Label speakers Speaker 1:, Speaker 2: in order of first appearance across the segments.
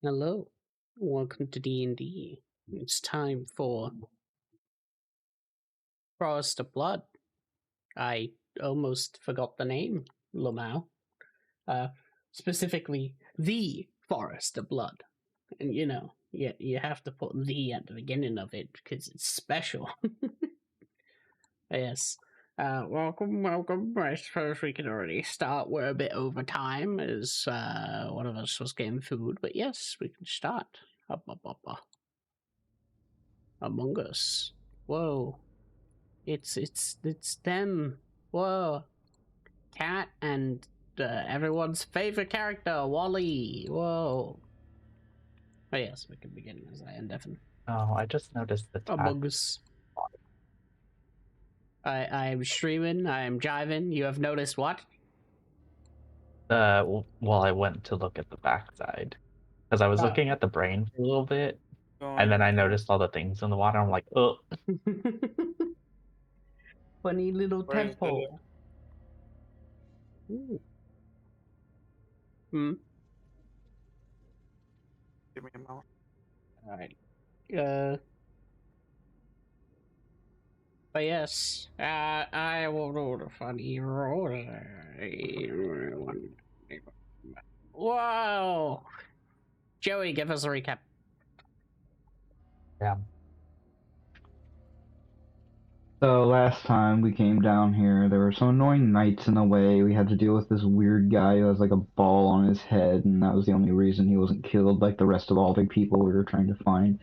Speaker 1: Hello, welcome to D&D. It's time for Forest of Blood. I almost forgot the name, Lamau. Uh, Specifically, the Forest of Blood. And you have to put the at the beginning of it because it's special. Yes. Welcome. I suppose we can already start. We're a bit over time as one of us was getting food, but yes, we can start. Up, up, up, up. Among Us. Whoa. It's them. Whoa. Cat and everyone's favorite character, Wally. Whoa. Oh yes, we can begin as I indefinite.
Speaker 2: Oh, I just noticed the tab.
Speaker 1: Among Us. I'm streaming. I'm jiving. You have noticed what?
Speaker 2: Well, I went to look at the backside because I was
Speaker 1: Oh.
Speaker 2: looking at the brain for a little bit, and
Speaker 3: Going.
Speaker 2: then I noticed all the things in the water. I'm like, oh,
Speaker 1: Funny little
Speaker 3: Where's the?
Speaker 1: tadpole. Ooh. Hmm.
Speaker 3: Give me a moment.
Speaker 1: All right. But yes, I will do the funny roll. Whoa! Joey, give us a recap.
Speaker 2: yeah.
Speaker 4: So last time we came down here, there were some annoying knights in the way. We had to deal with this weird guy who has like a ball on his head, and that was the only reason he wasn't killed like the rest of all the people we were trying to find.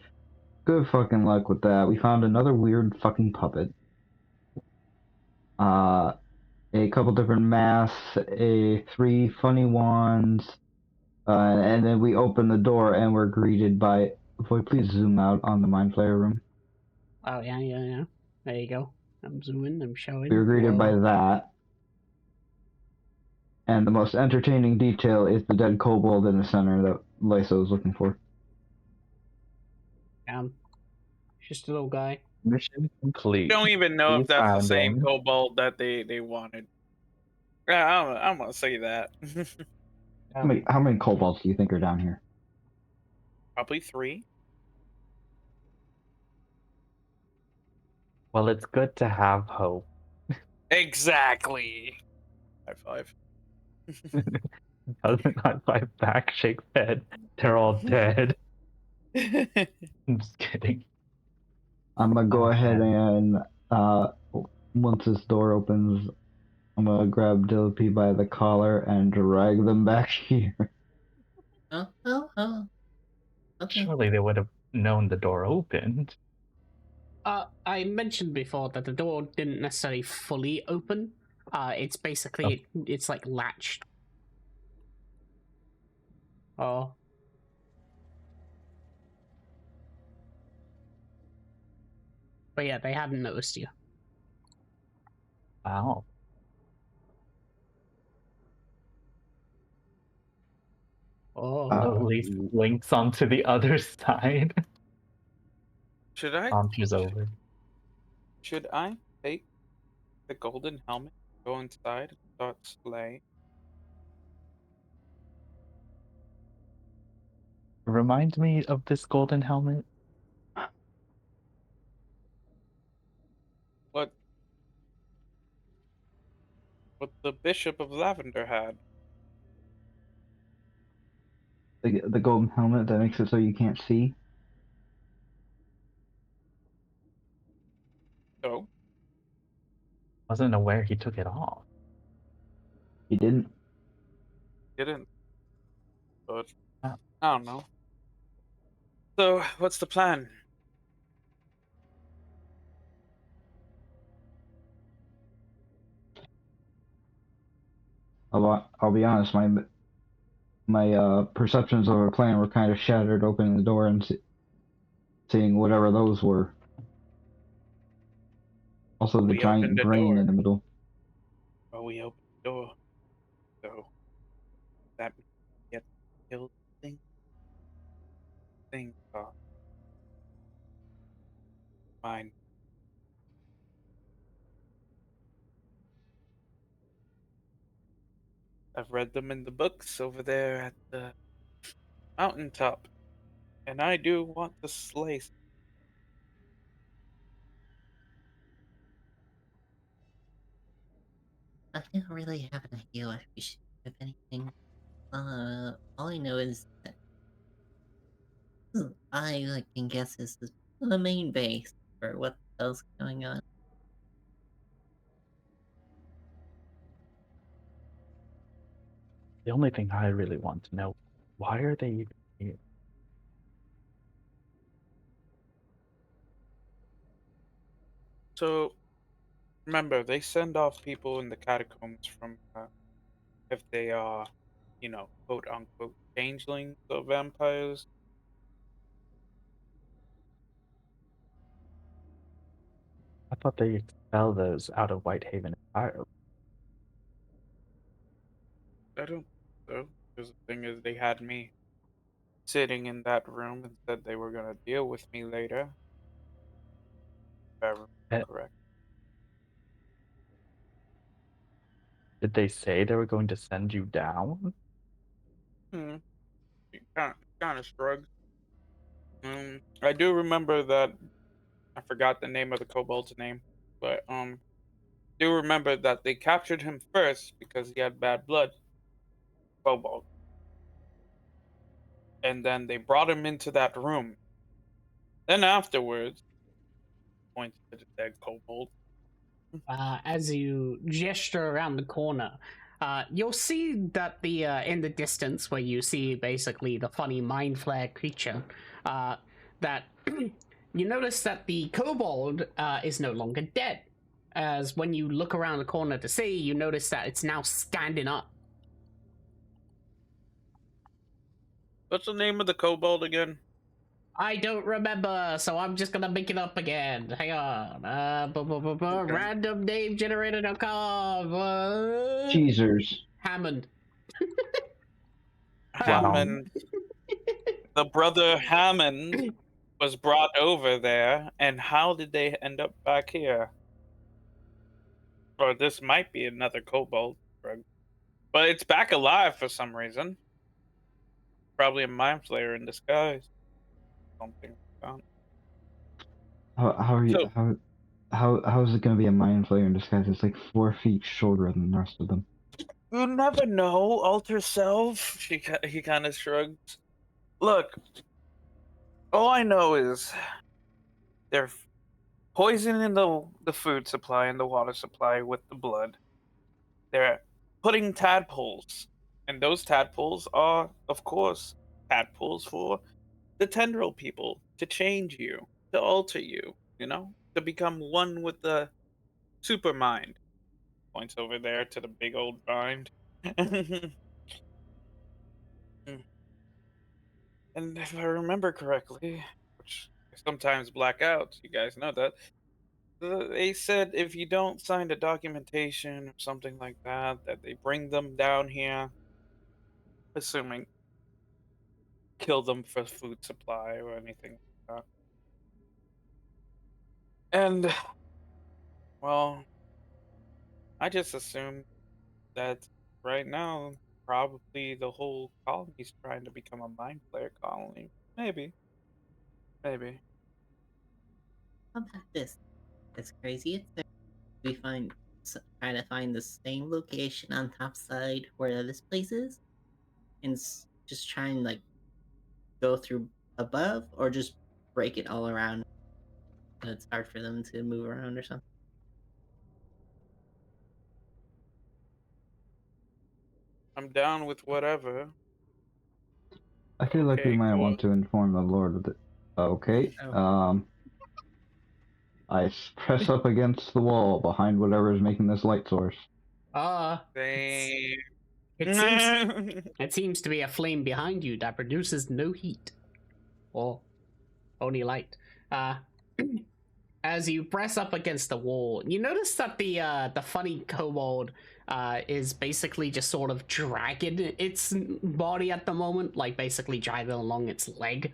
Speaker 4: Good fucking luck with that. We found another weird fucking puppet. Uh, a couple different masks, three funny wands, and then we opened the door and we're greeted by. Boy, please zoom out on the Mind Flayer room.
Speaker 1: Oh yeah. There you go. I'm zooming. I'm showing.
Speaker 4: We were greeted by
Speaker 1: Whoa.
Speaker 4: that. And the most entertaining detail is the dead kobold in the center that Lysa was looking for.
Speaker 1: Just a little guy.
Speaker 2: Mission complete.
Speaker 3: Don't even know
Speaker 2: We
Speaker 3: if that's the
Speaker 2: found
Speaker 3: same
Speaker 2: him.
Speaker 3: kobold that they wanted. Yeah, I'm gonna say that.
Speaker 4: How many kobolds do you think are down here?
Speaker 3: Probably 3.
Speaker 2: Well, it's good to have hope.
Speaker 3: Exactly. High five.
Speaker 2: Doesn't high five back, shake head. They're all dead. I'm just kidding.
Speaker 4: I'm gonna go ahead
Speaker 2: Okay.
Speaker 4: and once this door opens, I'm gonna grab Dillapi by the collar and drag them back here.
Speaker 5: Okay.
Speaker 2: Surely they would have known the door opened.
Speaker 1: I mentioned before that the door didn't necessarily fully open. It's
Speaker 2: Oh.
Speaker 1: basically it's like latched. Oh. But yeah, they hadn't noticed you.
Speaker 2: Wow.
Speaker 1: Oh.
Speaker 2: Slowly slinks onto the other side.
Speaker 3: Should I?
Speaker 2: Launches over.
Speaker 3: Should I take the golden helmet, go inside, and start slay?
Speaker 2: Remind me of this golden helmet.
Speaker 3: What? What the Bishop of Lavender had?
Speaker 4: The golden helmet that makes it so you can't see.
Speaker 3: So
Speaker 2: Wasn't aware he took it off.
Speaker 4: He didn't.
Speaker 3: didn't. But
Speaker 2: Ah.
Speaker 3: I don't know. So what's the plan?
Speaker 4: I'll be honest. My perceptions of our plan were kind of shattered opening the door and seeing whatever those were. Also, the
Speaker 3: We
Speaker 4: giant
Speaker 3: opened the
Speaker 4: brain
Speaker 3: door.
Speaker 4: in the middle.
Speaker 3: Well, we opened the door. So that means we get killed. Things are fine. I've read them in the books over there at the mountaintop, and I do want to slice.
Speaker 5: I don't really have an idea if we should have anything. All I know is that I can guess this is the main base for what else going on.
Speaker 2: The only thing I really want to know, why are they even here?
Speaker 3: So, remember, they send off people in the catacombs from if they are, quote unquote, changelings or vampires.
Speaker 2: I thought they expel those out of Whitehaven entirely.
Speaker 3: I don't think so. Because the thing is, they had me sitting in that room and said they were gonna deal with me later. If I remember
Speaker 2: Eh,
Speaker 3: correct.
Speaker 2: Did they say they were going to send you down?
Speaker 3: Hmm. Kind of shrugged. I do remember that I forgot the name of the kobold's name, but do remember that they captured him first because he had bad blood, kobold, and then they brought him into that room. Then afterwards, points to the dead kobold.
Speaker 1: As you gesture around the corner, you'll see that the in the distance, where you see basically the funny mind flare creature, that you notice that the kobold is no longer dead. As when you look around the corner to see, you notice that it's now standing up.
Speaker 3: What's the name of the kobold again?
Speaker 1: I don't remember, so I'm just gonna make it up again. Hang on.
Speaker 3: Okay.
Speaker 1: Random name generator.com.
Speaker 4: Cheezers.
Speaker 1: Hammond.
Speaker 2: Wow.
Speaker 3: Hammond. The brother Hammond was brought over there, and how did they end up back here? Or this might be another kobold, but it's back alive for some reason. Probably a mind flayer in disguise. Something like that.
Speaker 4: How are you?
Speaker 3: So
Speaker 4: How is it gonna be a mind flayer in disguise? It's like 4 feet shorter than the rest of them.
Speaker 3: you never know, alter self. He kind of shrugs. Look, all I know is they're poisoning the food supply and the water supply with the blood. They're putting tadpoles, and those tadpoles are, of course, tadpoles for the tendril people to change you, to alter you, to become one with the super mind. Points over there to the big old mind. And if I remember correctly, which I sometimes black out, you guys know that, they said if you don't sign the documentation or something like that, that they bring them down here, assuming kill them for food supply or anything like that. And, well, I just assumed that right now, probably the whole colony's trying to become a mind player colony. Maybe. Maybe.
Speaker 5: How about this? It's crazy. We try to find the same location on top side where this place is, and just try and go through above, or just break it all around. So it's hard for them to move around or something.
Speaker 3: I'm down with whatever.
Speaker 4: I feel like we
Speaker 3: Okay,
Speaker 4: might
Speaker 3: cool.
Speaker 4: want to inform the Lord of it. Okay.
Speaker 5: Oh.
Speaker 4: Press up against the wall behind whatever is making this light source.
Speaker 3: Same.
Speaker 1: It seems to be a flame behind you that produces no heat or only light. Uh, as you press up against the wall, you notice that the funny kobold is basically just sort of dragging its body at the moment, like basically dragging along its leg.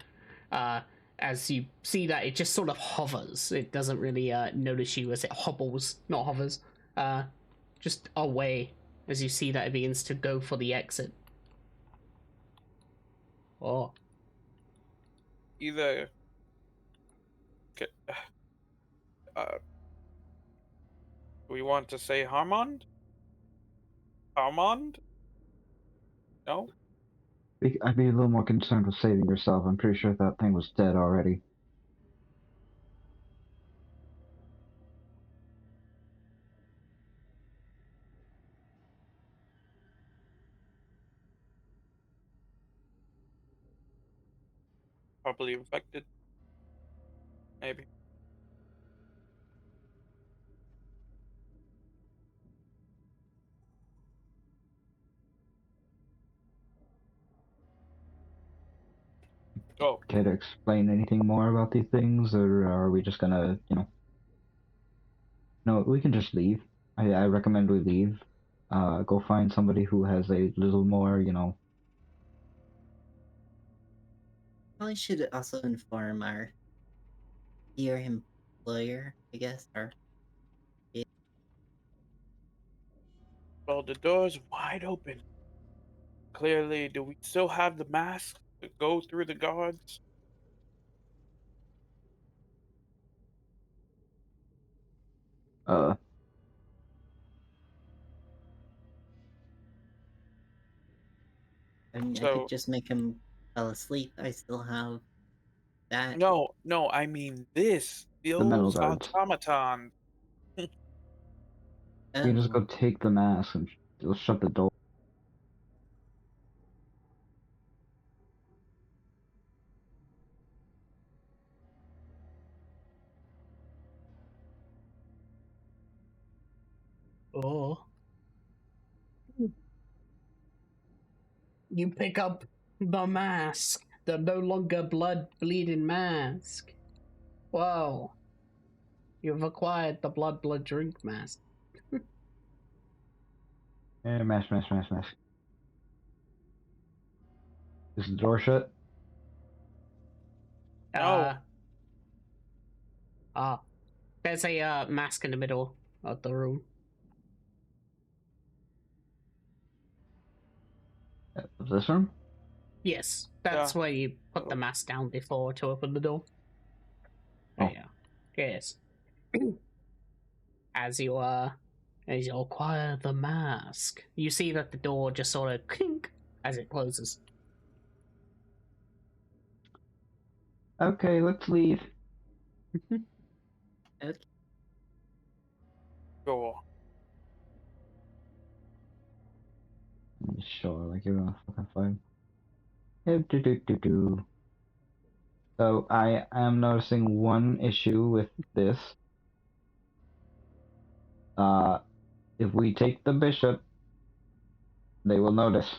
Speaker 1: As you see that it just sort of hovers. It doesn't really notice you as it hobbles, not hovers, just away as you see that it begins to go for the exit. Oh,
Speaker 3: Either uh, we want to say Harmond? Harmond? No?
Speaker 4: I'd be a little more concerned with saving yourself. I'm pretty sure that thing was dead already.
Speaker 3: Probably infected. Maybe. Oh,
Speaker 4: Care to explain anything more about these things, or are we just gonna, No, we can just leave. I recommend we leave. Go find somebody who has a little more,
Speaker 5: Probably should also inform your employer, I guess, or
Speaker 3: well, the door's wide open. Clearly, do we still have the mask to go through the guards?
Speaker 4: uh,
Speaker 5: I mean, I could
Speaker 3: So,
Speaker 5: just make him fall asleep. I still have that.
Speaker 3: no, I mean this.
Speaker 4: the metal
Speaker 3: Those
Speaker 4: guards.
Speaker 3: automatons.
Speaker 4: We can just
Speaker 5: Oh,
Speaker 4: go take the mask and we'll shut the door.
Speaker 1: oh. You pick up the mask, the no longer blood bleeding mask. Whoa. You've acquired the blood drink mask.
Speaker 4: Mask, mask, mask, mask. Is the door shut?
Speaker 1: Uh,
Speaker 3: No.
Speaker 1: ah. There's a mask in the middle of the room.
Speaker 4: Of this room?
Speaker 1: Yes, that's
Speaker 3: Yeah.
Speaker 1: where you put the mask down before to open the door.
Speaker 4: Oh.
Speaker 1: Yeah. Yes. As you acquire the mask, you see that the door just sort of clink as it closes.
Speaker 4: Okay, let's leave.
Speaker 5: okay.
Speaker 3: Sure.
Speaker 4: Sure, like you're gonna fucking fight. Do. So I am noticing one issue with this. Uh, if we take the bishop, they will notice.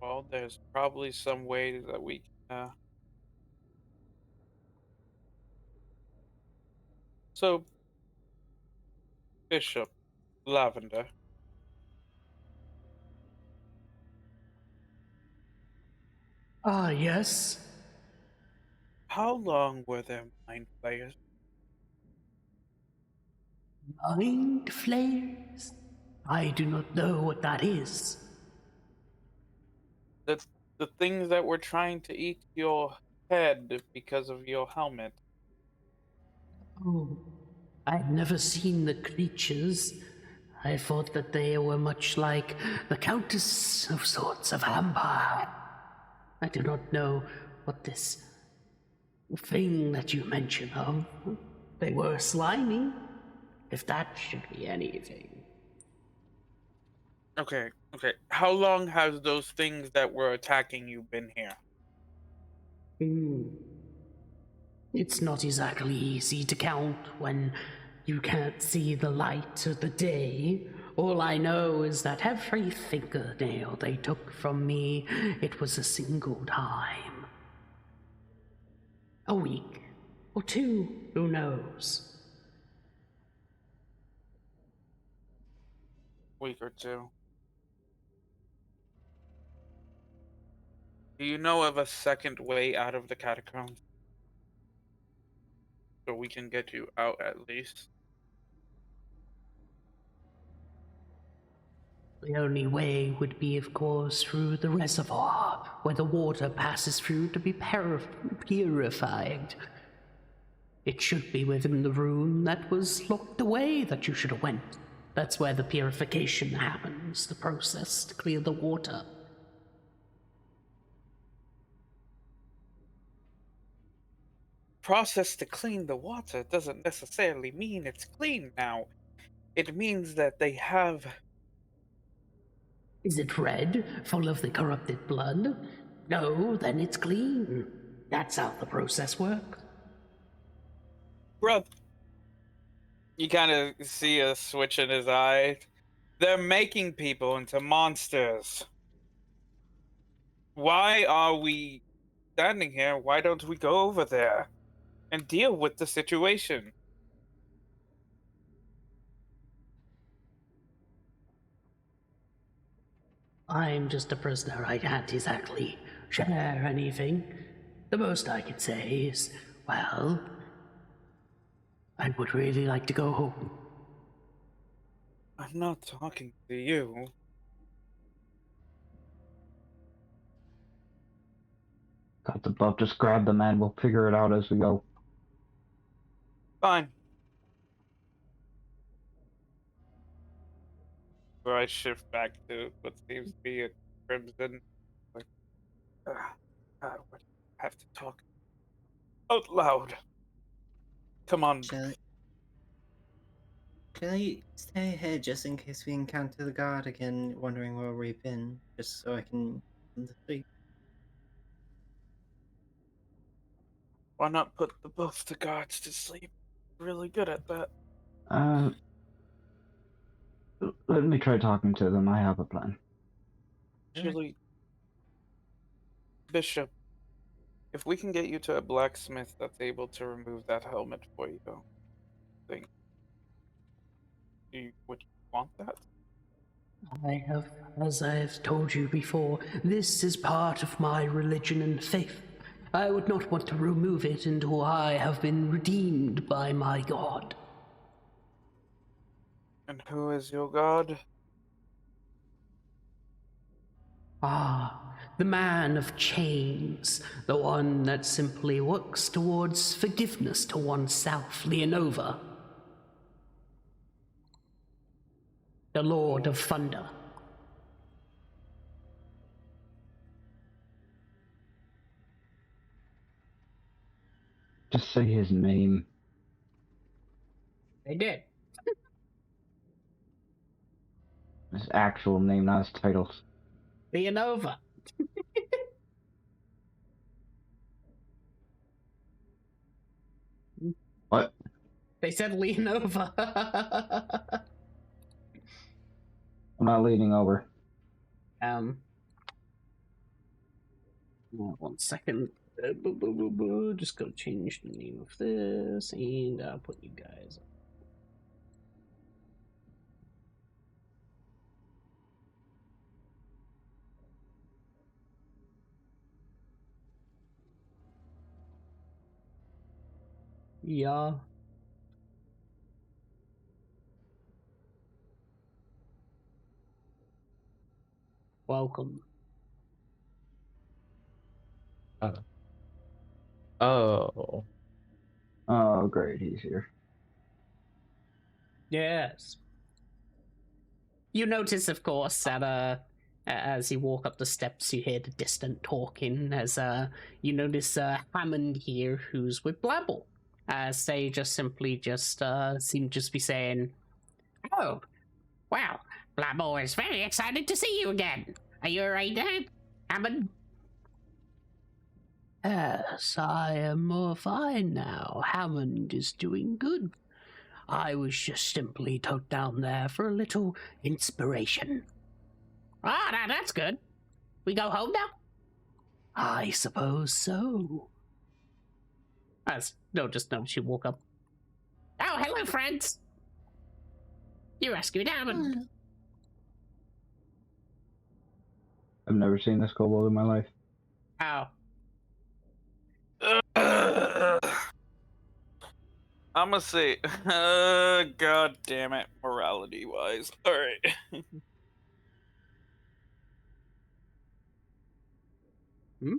Speaker 3: Well, there's probably some way that we can. So, Bishop, Lavender.
Speaker 1: Ah, yes.
Speaker 3: How long were there mind players?
Speaker 1: Mind flayers? I do not know what that is.
Speaker 3: The the things that were trying to eat your head because of your helmet.
Speaker 1: Oh, I've never seen the creatures. I thought that they were much like the Countess of sorts of Empire. I do not know what this thing that you mention of. They were slimy, if that should be anything.
Speaker 3: Okay. How long has those things that were attacking you been here?
Speaker 1: Hmm. It's not exactly easy to count when you can't see the light of the day. All I know is that every fingernail they took from me, it was a single time. A week or two, who knows?
Speaker 3: Week or two. Do you know of a second way out of the catacombs? So we can get you out at least.
Speaker 1: The only way would be, of course, through the reservoir, where the water passes through to be purified. It should be within the room that was locked away that you should have went. That's where the purification happens, the process to clear the water.
Speaker 3: Process to clean the water doesn't necessarily mean it's clean now. It means that they have.
Speaker 1: Is it red, full of the corrupted blood? No, then it's clean. That's how the process works.
Speaker 3: Bruh. You kind of see a switch in his eye. They're making people into monsters. Why are we standing here? Why don't we go over there and deal with the situation?
Speaker 1: I'm just a prisoner. I can't exactly share anything. The most I can say is, well, I would really like to go home.
Speaker 3: I'm not talking to you.
Speaker 4: Got the buff, just grab the man, we'll figure it out as we go.
Speaker 3: Fine. So I shift back to what seems to be a crimson. Like, what do I have to talk out loud? Come on.
Speaker 5: Shall I stay here just in case we encounter the guard again, wondering where we've been, just so I can sleep?
Speaker 3: Why not put the both the guards to sleep? Really good at that.
Speaker 4: Let me try talking to them. I have a plan.
Speaker 3: Actually, Bishop, if we can get you to a blacksmith that's able to remove that helmet for you, think would you want that?
Speaker 1: I have, as I have told you before, this is part of my religion and faith. I would not want to remove it until I have been redeemed by my God.
Speaker 3: And who is your god?
Speaker 1: Ah, the man of chains, the one that simply works towards forgiveness to oneself, Leonova. The Lord of Thunder.
Speaker 4: Just say his name.
Speaker 1: They did.
Speaker 4: His actual name, not his titles.
Speaker 1: Leonova.
Speaker 4: What?
Speaker 1: They said Leonova.
Speaker 4: I'm not leaning over.
Speaker 1: One second. Just go change the name of this, and I'll put you guys up. Yeah. Welcome.
Speaker 2: Oh.
Speaker 4: Oh, great, he's here.
Speaker 1: Yes. You notice, of course, that as you walk up the steps, you hear the distant talking. As you notice Hammond here, who's with Blabble, as they just simply seem to just be saying, "Oh, wow, Blabble is very excited to see you again. Are you alright, Dad, Hammond?" Yes, I am more fine now. Hammond is doing good. I was just simply tucked down there for a little inspiration. Ah, that's good. We go home now? I suppose so. Just noticed you woke up. Oh, hello, friends. You rescued Hammond.
Speaker 4: I've never seen this kobold in my life.
Speaker 1: Oh.
Speaker 3: I'm gonna say, god damn it, morality wise. Alright.
Speaker 1: Hmm?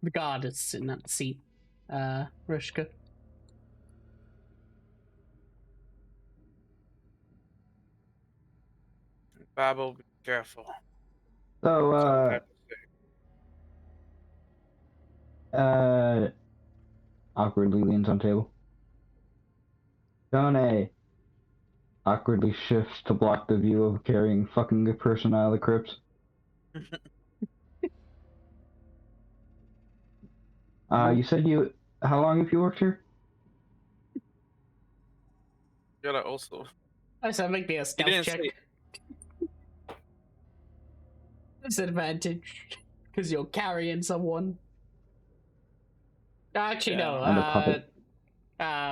Speaker 1: The guard is sitting at the seat. Rishka.
Speaker 3: Babel, be careful.
Speaker 4: So,
Speaker 3: Some type of
Speaker 4: awkwardly leans on table. Done. Awkwardly shifts to block the view of carrying fucking a person out of the crypts. You said you. How long have you worked here?
Speaker 3: You gotta also.
Speaker 1: I said make me a
Speaker 3: He
Speaker 1: stealth
Speaker 3: didn't
Speaker 1: check.
Speaker 3: say.
Speaker 1: Disadvantage. Because you're carrying someone. Actually, no.
Speaker 4: And a puppet.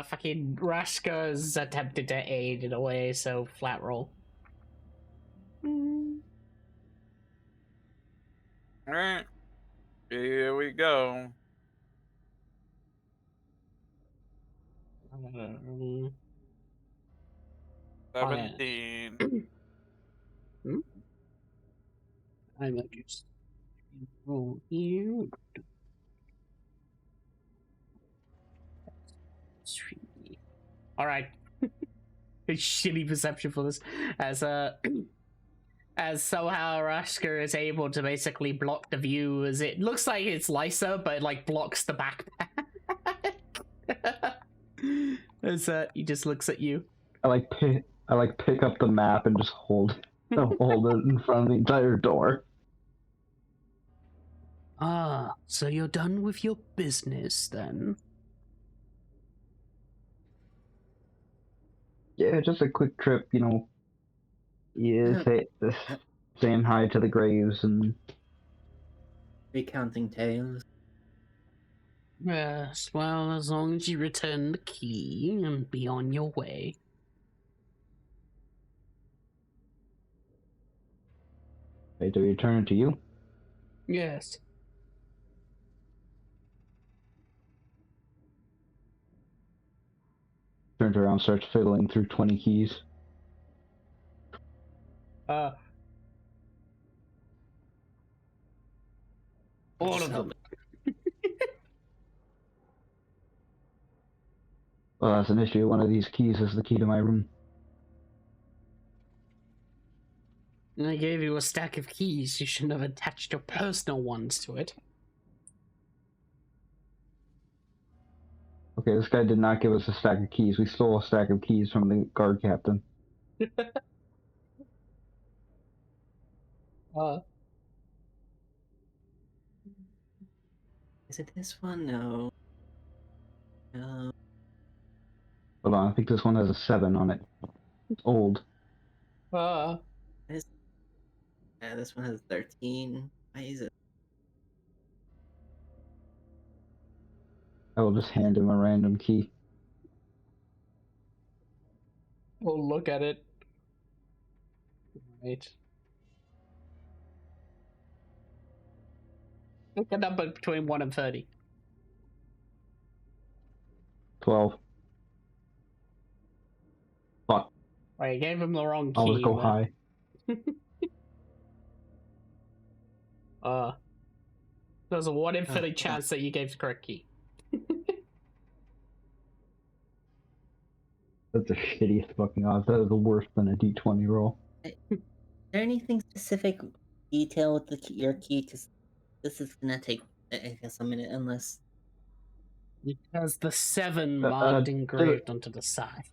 Speaker 1: Fucking Rashka's attempted to aid in a way, so flat roll.
Speaker 3: All right. Here we go.
Speaker 1: Um,
Speaker 3: 17.
Speaker 1: I'm gonna just roll you. Alright. Shitty perception for this. As somehow Rashka is able to basically block the view as it looks like it's Lysa, but it like blocks the backpack. As he just looks at you.
Speaker 4: I pick up the map and just hold it in front of the entire door.
Speaker 1: Ah, so you're done with your business then?
Speaker 4: Yeah, just a quick trip, saying hi to the graves and
Speaker 5: Recounting tales.
Speaker 1: Yes, well, as long as you return the key and be on your way.
Speaker 4: Wait, do we return it to you?
Speaker 1: Yes.
Speaker 4: Turns around, starts fiddling through 20 keys.
Speaker 1: All
Speaker 5: Just
Speaker 1: of them.
Speaker 4: Well, that's an issue. One of these keys is the key to my room.
Speaker 1: I gave you a stack of keys. You shouldn't have attached your personal ones to it.
Speaker 4: Okay, this guy did not give us a stack of keys. We stole a stack of keys from the guard captain.
Speaker 5: Is it this one? No. No.
Speaker 4: Hold on, I think this one has a 7 on it. It's old.
Speaker 5: Yeah, this one has 13. Why is it?
Speaker 4: I will just hand him a random key.
Speaker 1: We'll look at it. Right. Pick a number between 1 and 30.
Speaker 4: 12. Fuck.
Speaker 1: Right, you gave him the wrong key.
Speaker 4: I'll just go high.
Speaker 1: There's a 1 in 30 chance that you gave the correct key.
Speaker 4: That's the shittiest fucking odds. That is worse than a d20 roll.
Speaker 5: Is there anything specific detail with your key? Because this is gonna take, I guess, a minute unless.
Speaker 1: It has the 7 marked engraved onto the side.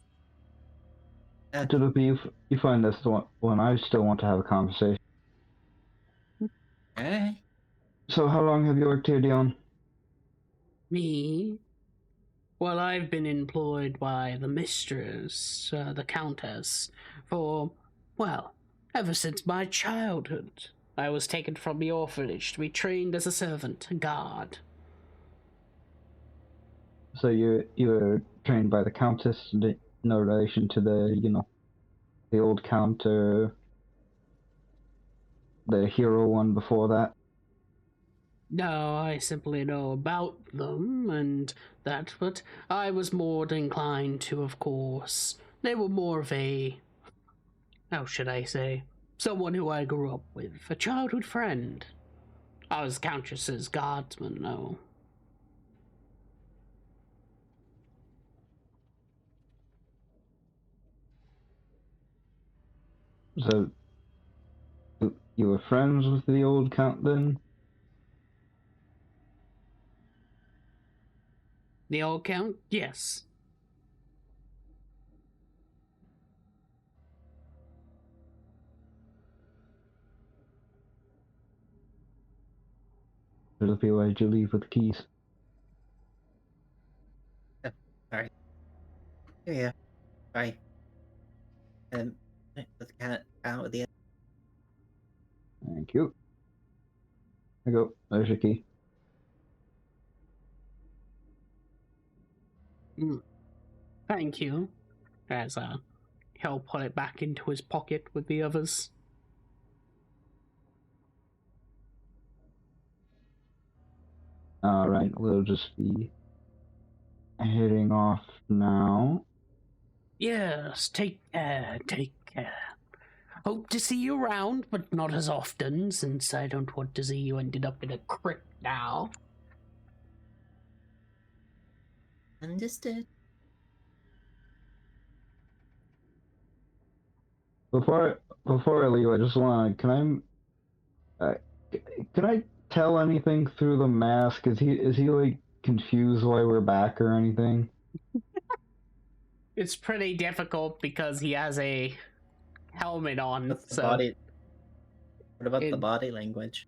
Speaker 4: If you find this one, I still want to have a conversation.
Speaker 5: Alright.
Speaker 4: So how long have you worked here, Dion?
Speaker 1: Me? Well, I've been employed by the mistress, the countess, for, well, ever since my childhood. I was taken from the orphanage to be trained as a servant, a guard.
Speaker 4: So you were trained by the countess, no relation to the old count, the hero one before that?
Speaker 1: No, I simply know about them and that, but I was more inclined to, of course. They were more of a, how should I say, someone who I grew up with, a childhood friend. I was Countess's guardsman, no.
Speaker 4: So, you were friends with the old count then?
Speaker 1: The old count? Yes.
Speaker 4: Philippi, why did you leave with the keys?
Speaker 5: Sorry. Yeah. Sorry. Let's count with the.
Speaker 4: Thank you. There you go. There's your key.
Speaker 1: Thank you. As he'll put it back into his pocket with the others.
Speaker 4: Alright, we'll just be heading off now.
Speaker 1: Yes, take care, take care. Hope to see you around, but not as often, since I don't want to see you ended up in a crypt now.
Speaker 5: Understood.
Speaker 4: Before I leave, I just want to. Can I tell anything through the mask? Is he like confused why we're back or anything?
Speaker 1: It's pretty difficult because he has a helmet on,
Speaker 5: What's the
Speaker 1: so
Speaker 5: body? What about the
Speaker 1: It-
Speaker 5: body language?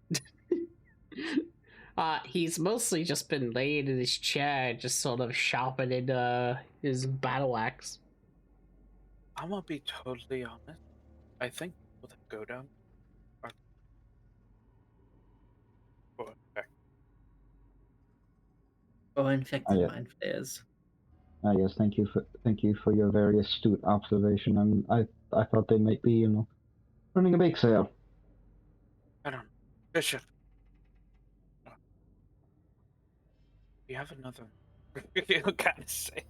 Speaker 1: he's mostly just been laying in his chair, just sort of sharpening his battle axe.
Speaker 3: I'm gonna be totally honest. I think people that go down are for effect.
Speaker 5: Oh, infected
Speaker 4: Oh, yeah.
Speaker 5: mind flares.
Speaker 4: Yes, thank you for your very astute observation. I thought they might be, running a bake sale.
Speaker 3: I don't know. Bishop. You have another. You gotta say.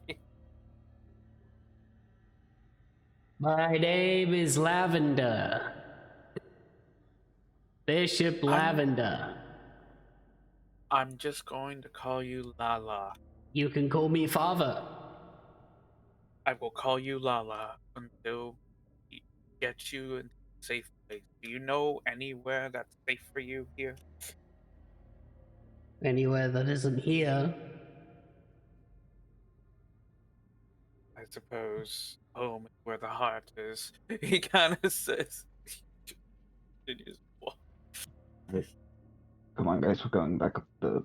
Speaker 1: My name is Lavender. Bishop Lavender.
Speaker 3: I'm just going to call you Lala.
Speaker 1: You can call me father.
Speaker 3: I will call you Lala until we get you in a safe place. Do you know anywhere that's safe for you here?
Speaker 1: Anywhere that isn't here.
Speaker 3: I suppose home is where the heart is. He kind of says. Continues to walk.
Speaker 4: Come on, guys, we're going back up the.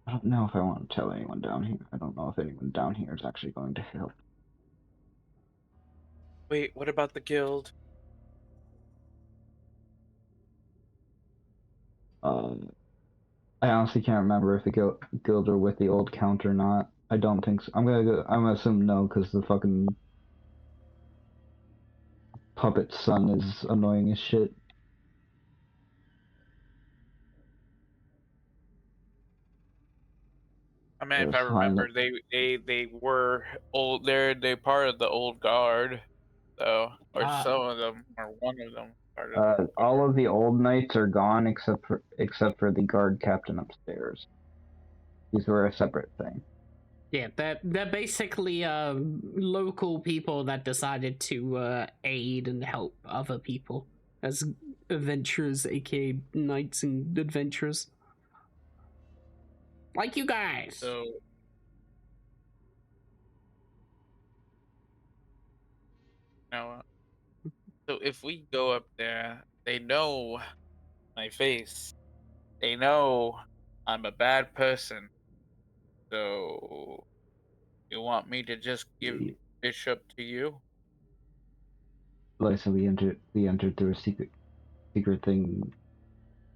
Speaker 4: I don't know if I want to tell anyone down here. I don't know if anyone down here is actually going to help.
Speaker 3: Wait, what about the guild?
Speaker 4: I honestly can't remember if the guild are with the old count or not. I don't think so. I'm gonna assume no, because the fucking puppet son is annoying as shit.
Speaker 3: I mean, if I
Speaker 4: Fine.
Speaker 3: remember, they were old. They're part of the old guard, though, or some of them, or one of them. Part of the
Speaker 4: All of the old knights are gone except for the guard captain upstairs. These were a separate thing.
Speaker 1: Yeah, they're basically local people that decided to aid and help other people as adventurers, aka knights and adventurers. Like you guys.
Speaker 3: So now, so if we go up there, they know my face. They know I'm a bad person. So you want me to just give Bishop to you?
Speaker 4: Like I said, we entered through a secret thing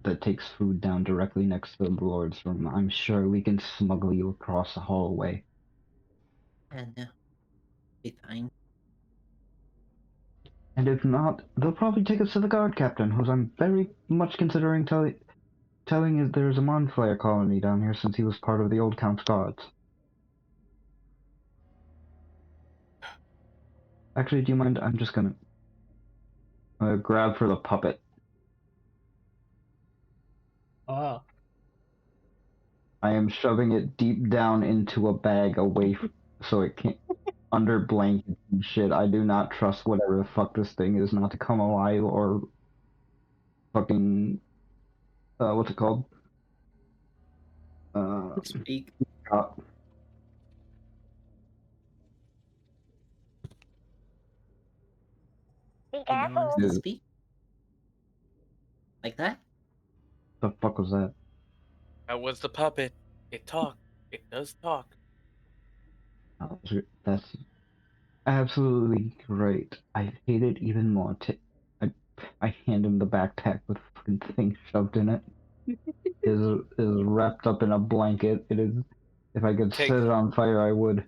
Speaker 4: that takes food down directly next to the Lord's room. I'm sure we can smuggle you across the hallway.
Speaker 5: And be fine.
Speaker 4: And if not, they'll probably take us to the guard captain, who's I'm very much considering telling is there's a Monflayer colony down here since he was part of the old Count's guards. Actually, do you mind? I'm just gonna grab for the puppet.
Speaker 1: Oh,
Speaker 4: I am shoving it deep down into a bag away so it can't under blankets and shit. I do not trust whatever the fuck this thing is not to come alive or fucking what's it called?
Speaker 5: Speak.
Speaker 4: Drop.
Speaker 5: Anyone wants to
Speaker 4: Dude,
Speaker 5: speak? Like that?
Speaker 4: the fuck was that?
Speaker 3: That was the puppet. It talked. It does talk.
Speaker 4: That's absolutely great. I hate it even more. I hand him the backpack with fucking thing shoved in it. Is wrapped up in a blanket. It is. If I could set
Speaker 3: Take
Speaker 4: it on fire, I would.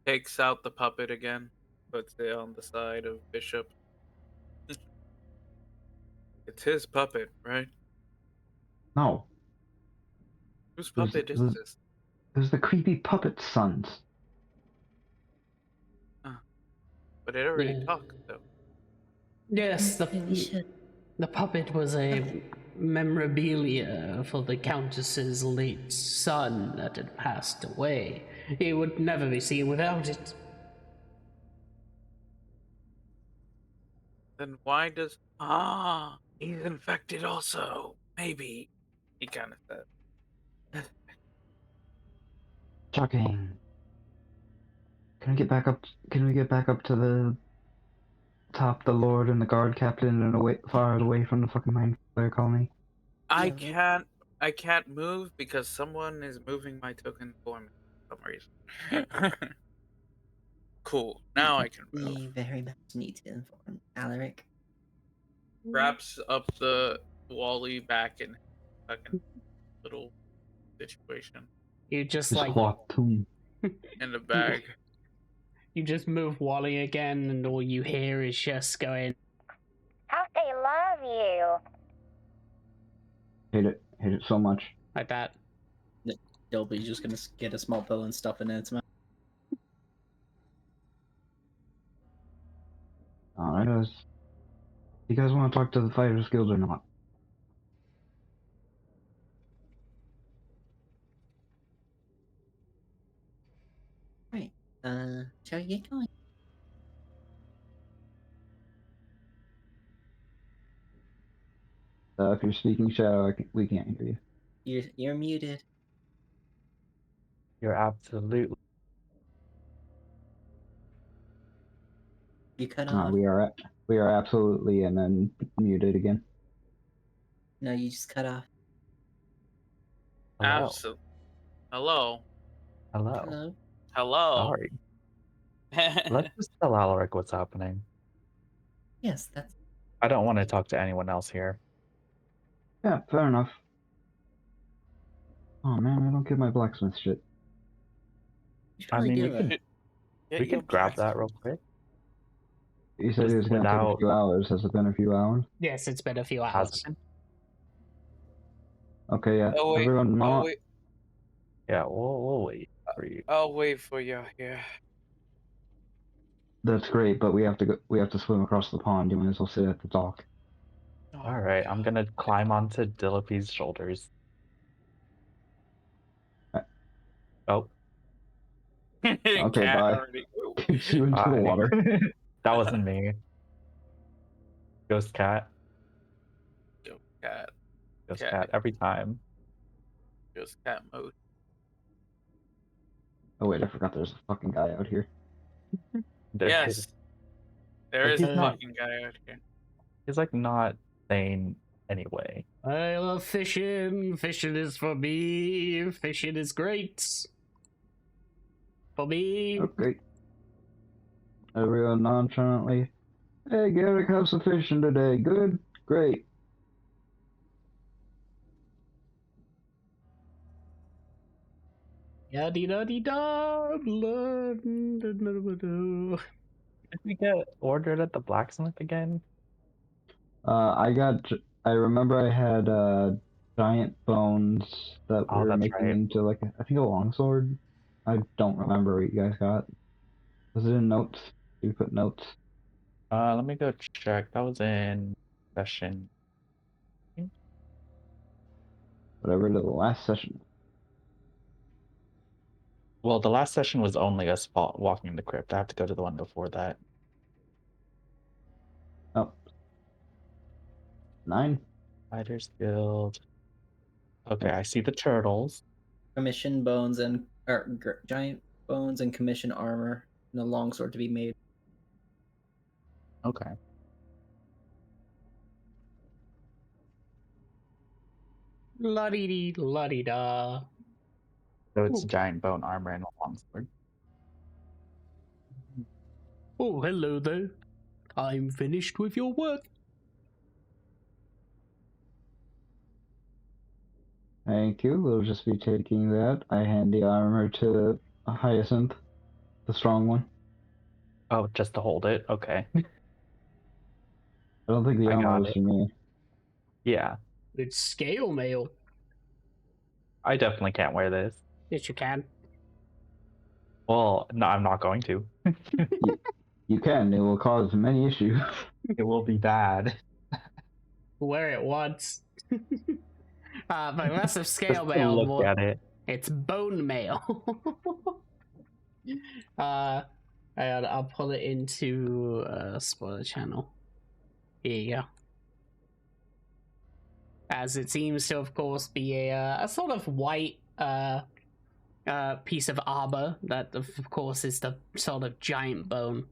Speaker 3: takes out the puppet again. Puts it on the side of Bishop. It's his puppet, right?
Speaker 4: No,
Speaker 3: Whose
Speaker 4: it was,
Speaker 3: puppet
Speaker 4: it
Speaker 3: is
Speaker 4: was,
Speaker 3: this?
Speaker 4: it was the creepy puppet sons.
Speaker 3: But it already
Speaker 1: Yeah.
Speaker 3: talked, though.
Speaker 1: yes,
Speaker 5: Maybe we should.
Speaker 1: the puppet was a memorabilia for the Countess's late son that had passed away. He would never be seen without it.
Speaker 3: Then why does he's infected also? Maybe. He kind of said.
Speaker 4: Shocking. Can we get back up? Can we get back up to the top, the Lord and the guard captain, and away, far away from the fucking mind flayer colony?
Speaker 3: I
Speaker 5: Yeah,
Speaker 3: can't move because someone is moving my token for me for some reason. Cool. Now I can move.
Speaker 5: we very much need to inform Alaric.
Speaker 3: Wraps up the Wally back in fucking little situation
Speaker 1: You just
Speaker 4: Just
Speaker 1: like
Speaker 4: walk to him.
Speaker 3: in the bag.
Speaker 1: you just move Wally again, and all you hear is just going.
Speaker 6: How they love you.
Speaker 4: Hate it so much.
Speaker 1: Like that.
Speaker 5: Dolby's just gonna get a small pill and stuff it in its mouth.
Speaker 4: Alright, guys. You guys want to talk to the Fighters Guild or not?
Speaker 5: Right. Shall we get going?
Speaker 4: If you're speaking Shadow, we can't hear you.
Speaker 5: You're muted.
Speaker 2: You're absolutely.
Speaker 5: You cut off.
Speaker 4: We are absolutely and then muted again.
Speaker 5: No, you just cut off.
Speaker 2: Hello.
Speaker 3: Absolutely. Hello.
Speaker 2: Hello.
Speaker 5: Hello.
Speaker 3: Hello.
Speaker 2: Sorry. Let's just tell Alaric what's happening.
Speaker 5: Yes, that's.
Speaker 2: I don't want to talk to anyone else here.
Speaker 4: Yeah, fair enough. Oh man, I don't get my blacksmith shit.
Speaker 5: You should
Speaker 2: I
Speaker 5: probably
Speaker 2: mean,
Speaker 5: do
Speaker 2: we
Speaker 5: that.
Speaker 2: could
Speaker 3: Get
Speaker 2: we
Speaker 3: your
Speaker 2: could grab
Speaker 3: black-
Speaker 2: that real quick.
Speaker 4: You said
Speaker 2: Just
Speaker 4: it was gonna take a
Speaker 2: without-
Speaker 4: few hours. Has it been a few hours?
Speaker 1: Yes, it's been a few
Speaker 2: Has
Speaker 1: hours.
Speaker 2: it been?
Speaker 4: Okay, yeah.
Speaker 3: Oh wait.
Speaker 4: Everyone,
Speaker 3: Oh wait.
Speaker 2: Yeah, we'll wait for you.
Speaker 3: I'll wait for you here.
Speaker 4: that's great, but we have to go. We have to swim across the pond. You might as well sit at the dock.
Speaker 2: All right, I'm gonna climb onto Dillapee's shoulders. Oh,
Speaker 4: Okay,
Speaker 3: Cat
Speaker 4: bye.
Speaker 3: already-
Speaker 4: Shoots you into the
Speaker 2: hi.
Speaker 4: water.
Speaker 2: That wasn't me. Ghost cat.
Speaker 3: Yo, cat.
Speaker 2: Ghost
Speaker 3: Cat.
Speaker 2: cat every time.
Speaker 3: Just cat mode.
Speaker 4: Oh wait, I forgot there's a fucking guy out here.
Speaker 2: There
Speaker 3: Yes.
Speaker 2: is-
Speaker 3: There
Speaker 2: But
Speaker 3: is
Speaker 2: he's
Speaker 3: a
Speaker 2: not-
Speaker 3: fucking guy out here.
Speaker 2: He's like not sane anyway.
Speaker 1: I love fishing. Fishing is for me. Fishing is great. For me.
Speaker 4: Okay. Everyone nonchalantly. Hey, Garrick, how's the fishing today? Good? Great.
Speaker 1: Yaddy daddy da.
Speaker 2: Did we get ordered at the blacksmith again?
Speaker 4: I remember I had giant bones that
Speaker 2: Oh,
Speaker 4: we were
Speaker 2: that's
Speaker 4: making
Speaker 2: right.
Speaker 4: into like I think a longsword. I don't remember what you guys got. Was it in notes? Did you put notes?
Speaker 2: Let me go check. That was in session.
Speaker 4: Whatever to the last session.
Speaker 2: Well, the last session was only us walking the crypt. I have to go to the one before that.
Speaker 4: Oh. 9.
Speaker 2: Fighters Guild. Okay, I see the turtles.
Speaker 5: Commission bones and giant bones and commission armor and a longsword to be made.
Speaker 2: Okay.
Speaker 1: La-dee-dee-la-dee-da.
Speaker 2: So it's
Speaker 1: Ooh.
Speaker 2: giant bone armor and a longsword.
Speaker 1: Oh, hello there. I'm finished with your work.
Speaker 4: Thank you. We'll just be taking that. I hand the armor to Hyacinth, the strong one.
Speaker 2: Oh, just to hold it? Okay.
Speaker 4: I don't think the
Speaker 2: I
Speaker 4: armor
Speaker 2: got
Speaker 4: was
Speaker 2: it.
Speaker 4: for me.
Speaker 2: Yeah.
Speaker 1: It's scale mail.
Speaker 2: I definitely can't wear this.
Speaker 1: Yes, you can.
Speaker 2: Well, no, I'm not going to.
Speaker 4: You can. It will cause many issues.
Speaker 2: It will be bad.
Speaker 1: Wear it once. But less of scale
Speaker 2: Just to
Speaker 1: mail,
Speaker 2: look
Speaker 1: more
Speaker 2: at it.
Speaker 1: it's bone mail. I'll pull it into spoiler channel. Here you go. As it seems to, of course, be a sort of white piece of armor that, of course, is the sort of giant bone.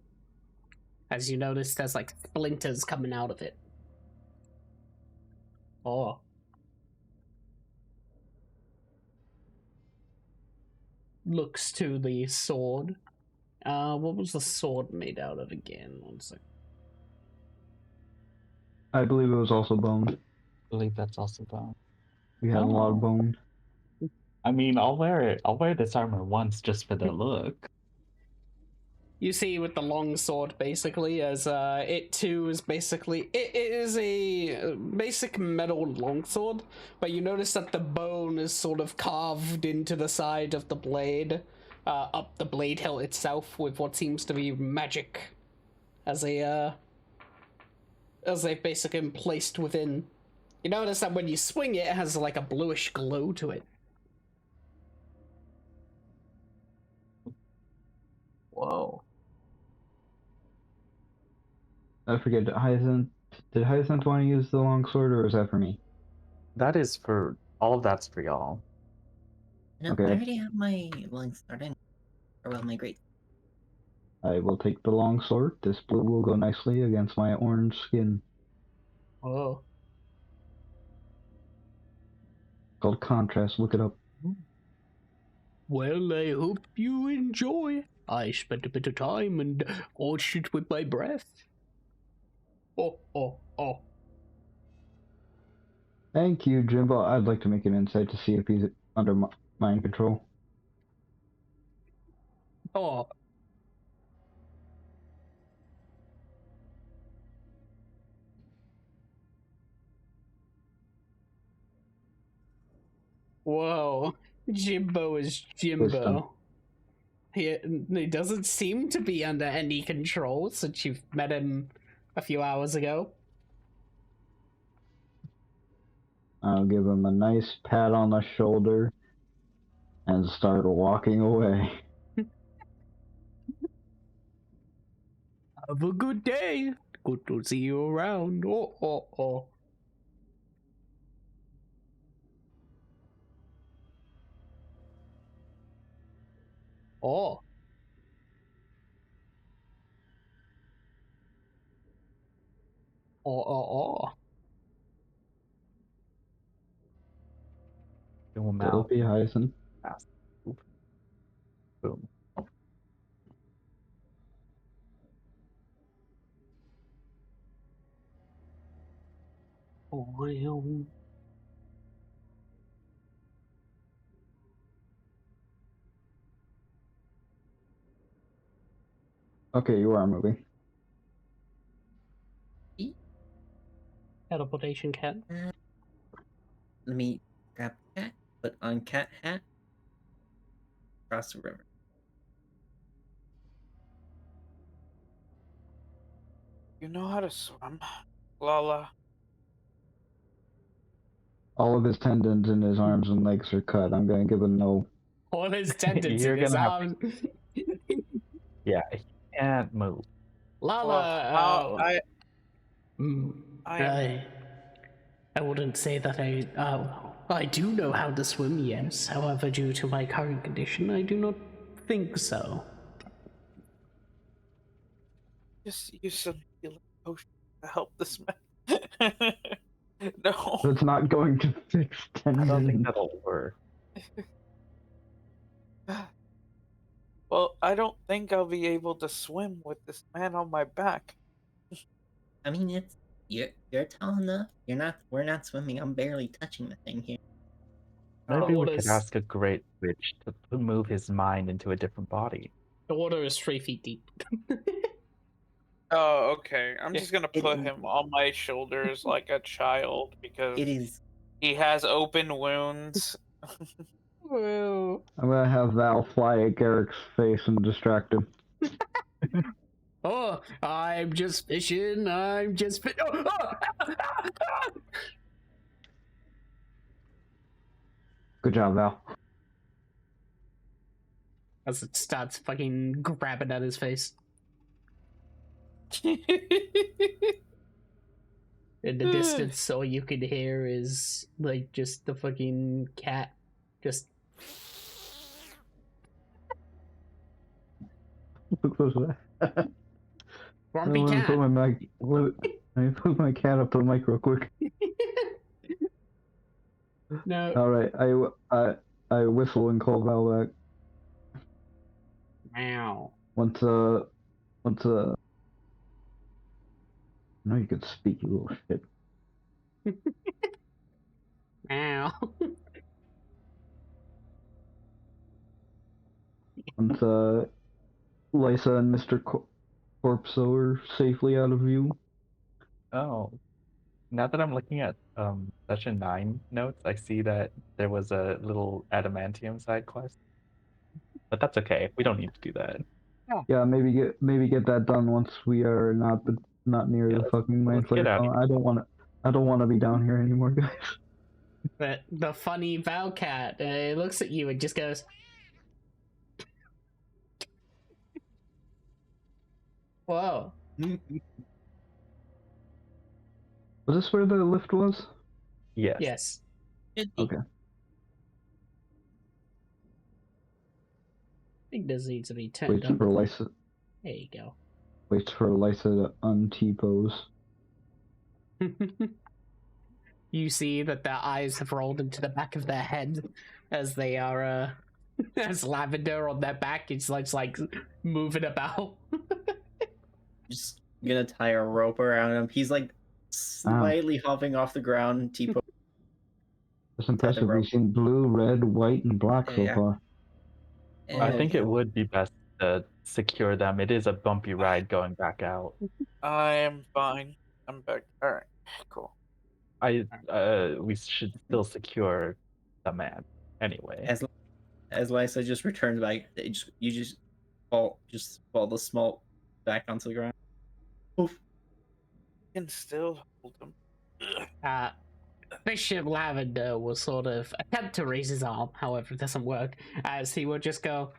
Speaker 1: As you notice, there's like splinters coming out of it. Oh. Looks to the sword. What was the sword made out of again? One second.
Speaker 4: I believe it was also bone.
Speaker 2: I believe that's also bone.
Speaker 4: We had a lot of bone.
Speaker 2: I mean, I'll wear it. I'll wear this armor once just for the look.
Speaker 1: You see with the long sword, basically, as it too is basically it is a basic metal longsword, but you notice that the bone is sort of carved into the side of the blade, up the blade hilt itself, with what seems to be magic, as they've basically been placed within. You notice that when you swing it, it has like a bluish glow to it. Whoa.
Speaker 4: I forget, Hyacinth. Did Hyacinth want to use the long sword, or is that for me?
Speaker 2: That is for all of that's for y'all.
Speaker 5: No,
Speaker 4: Okay.
Speaker 5: I already have my longsword in. Or well, my great.
Speaker 4: I will take the long sword. This blue will go nicely against my orange skin.
Speaker 1: Whoa.
Speaker 4: Called contrast. Look it up.
Speaker 1: Well, I hope you enjoy. I spent a bit of time and watched it with my breath. Oh, oh, oh.
Speaker 4: Thank you, Jimbo. I'd like to make an insight to see if he's under mind control.
Speaker 1: Oh. Whoa. Jimbo is Jimbo.
Speaker 4: Wisdom.
Speaker 1: He doesn't seem to be under any control since you've met him a few hours ago.
Speaker 4: I'll give him a nice pat on the shoulder and start walking away.
Speaker 1: Have a good day. Good to see you around. Oh, oh, oh. Oh. Oh, oh, oh.
Speaker 2: Boom
Speaker 4: It'll
Speaker 2: out.
Speaker 4: be Hyacinth.
Speaker 2: Fast. Oop. Boom.
Speaker 1: Oh,
Speaker 4: Okay, you are moving.
Speaker 1: teleportation cat.
Speaker 5: Let me grab cat, put on cat hat, cross the river.
Speaker 3: You know how to swim, Lala?
Speaker 4: All of his tendons in his arms and legs are cut. I'm gonna give a no.
Speaker 1: All his tendons
Speaker 2: You're
Speaker 1: in his
Speaker 2: gonna have
Speaker 1: arms.
Speaker 2: Yeah, he can't move.
Speaker 1: Lala,
Speaker 3: Well,
Speaker 1: mm,
Speaker 3: I am.
Speaker 1: I wouldn't say that I do know how to swim, yes. However, due to my current condition, I do not think so.
Speaker 3: Just use some healing potion to help this man. No.
Speaker 4: That's not going to fix
Speaker 2: I don't think
Speaker 4: tendons.
Speaker 2: that'll work.
Speaker 3: Well, I don't think I'll be able to swim with this man on my back.
Speaker 5: I mean, it's you're tall enough. We're not swimming. I'm barely touching the thing here.
Speaker 2: Maybe we
Speaker 1: water's-
Speaker 2: could ask a great witch to move his mind into a different body.
Speaker 1: The water is 3 feet deep.
Speaker 3: Oh, okay. I'm
Speaker 1: Yeah.
Speaker 3: just gonna put him on my shoulders like a child because
Speaker 5: It is.
Speaker 3: he has open wounds.
Speaker 1: Well,
Speaker 4: I'm gonna have Val fly at Garrick's face and distract him.
Speaker 1: oh, I'm just fishing. I'm just
Speaker 4: Good job, Val.
Speaker 1: As it starts fucking grabbing at his face. In the distance, all you can hear is like just the fucking cat just
Speaker 4: Look close to that.
Speaker 1: grumpy
Speaker 4: Let me
Speaker 1: cat.
Speaker 4: put my mic. Let me put my cat up to the mic real quick.
Speaker 1: No.
Speaker 4: All right, I whistle and call Val back.
Speaker 1: Meow.
Speaker 4: Once I know you could speak, you little shit.
Speaker 1: Meow.
Speaker 4: Once Lysa and Mr. Corpso are safely out of view.
Speaker 2: Oh, now that I'm looking at session 9 notes, I see that there was a little adamantium side quest. But that's okay. We don't need to do that.
Speaker 4: Yeah, maybe get that done once we are not near
Speaker 2: Yeah,
Speaker 4: the fucking main
Speaker 2: let's get
Speaker 4: player.
Speaker 2: out of
Speaker 4: I don't want to be down here anymore, guys.
Speaker 1: But the funny Val cat looks at you and just goes, "Whoa."
Speaker 4: Was this where the lift was?
Speaker 2: Yes.
Speaker 1: Yes.
Speaker 4: Okay.
Speaker 1: I think this needs to be turned
Speaker 4: Waits
Speaker 1: up.
Speaker 4: for Lysa.
Speaker 1: There you go.
Speaker 4: Waits for Lysa to un-T-pose.
Speaker 1: You see that their eyes have rolled into the back of their head as they are, as Lavender on their back is like moving about.
Speaker 5: Just gonna tie a rope around him. He's like slightly hopping off the ground. T-pose.
Speaker 4: That's impressive.
Speaker 5: rope.
Speaker 4: We've seen blue, red, white, and black so
Speaker 5: Yeah.
Speaker 4: far.
Speaker 2: I think it would be best to secure them. It is a bumpy ride going back out.
Speaker 3: I am fine. I'm back. All right. Cool.
Speaker 2: We should still secure the man anyway.
Speaker 5: As Lysa just returns back, you just fall the small back onto the ground. Oof.
Speaker 3: Can still hold him.
Speaker 1: Bishop Lavender will sort of attempt to raise his arm, however it doesn't work, as he will just go,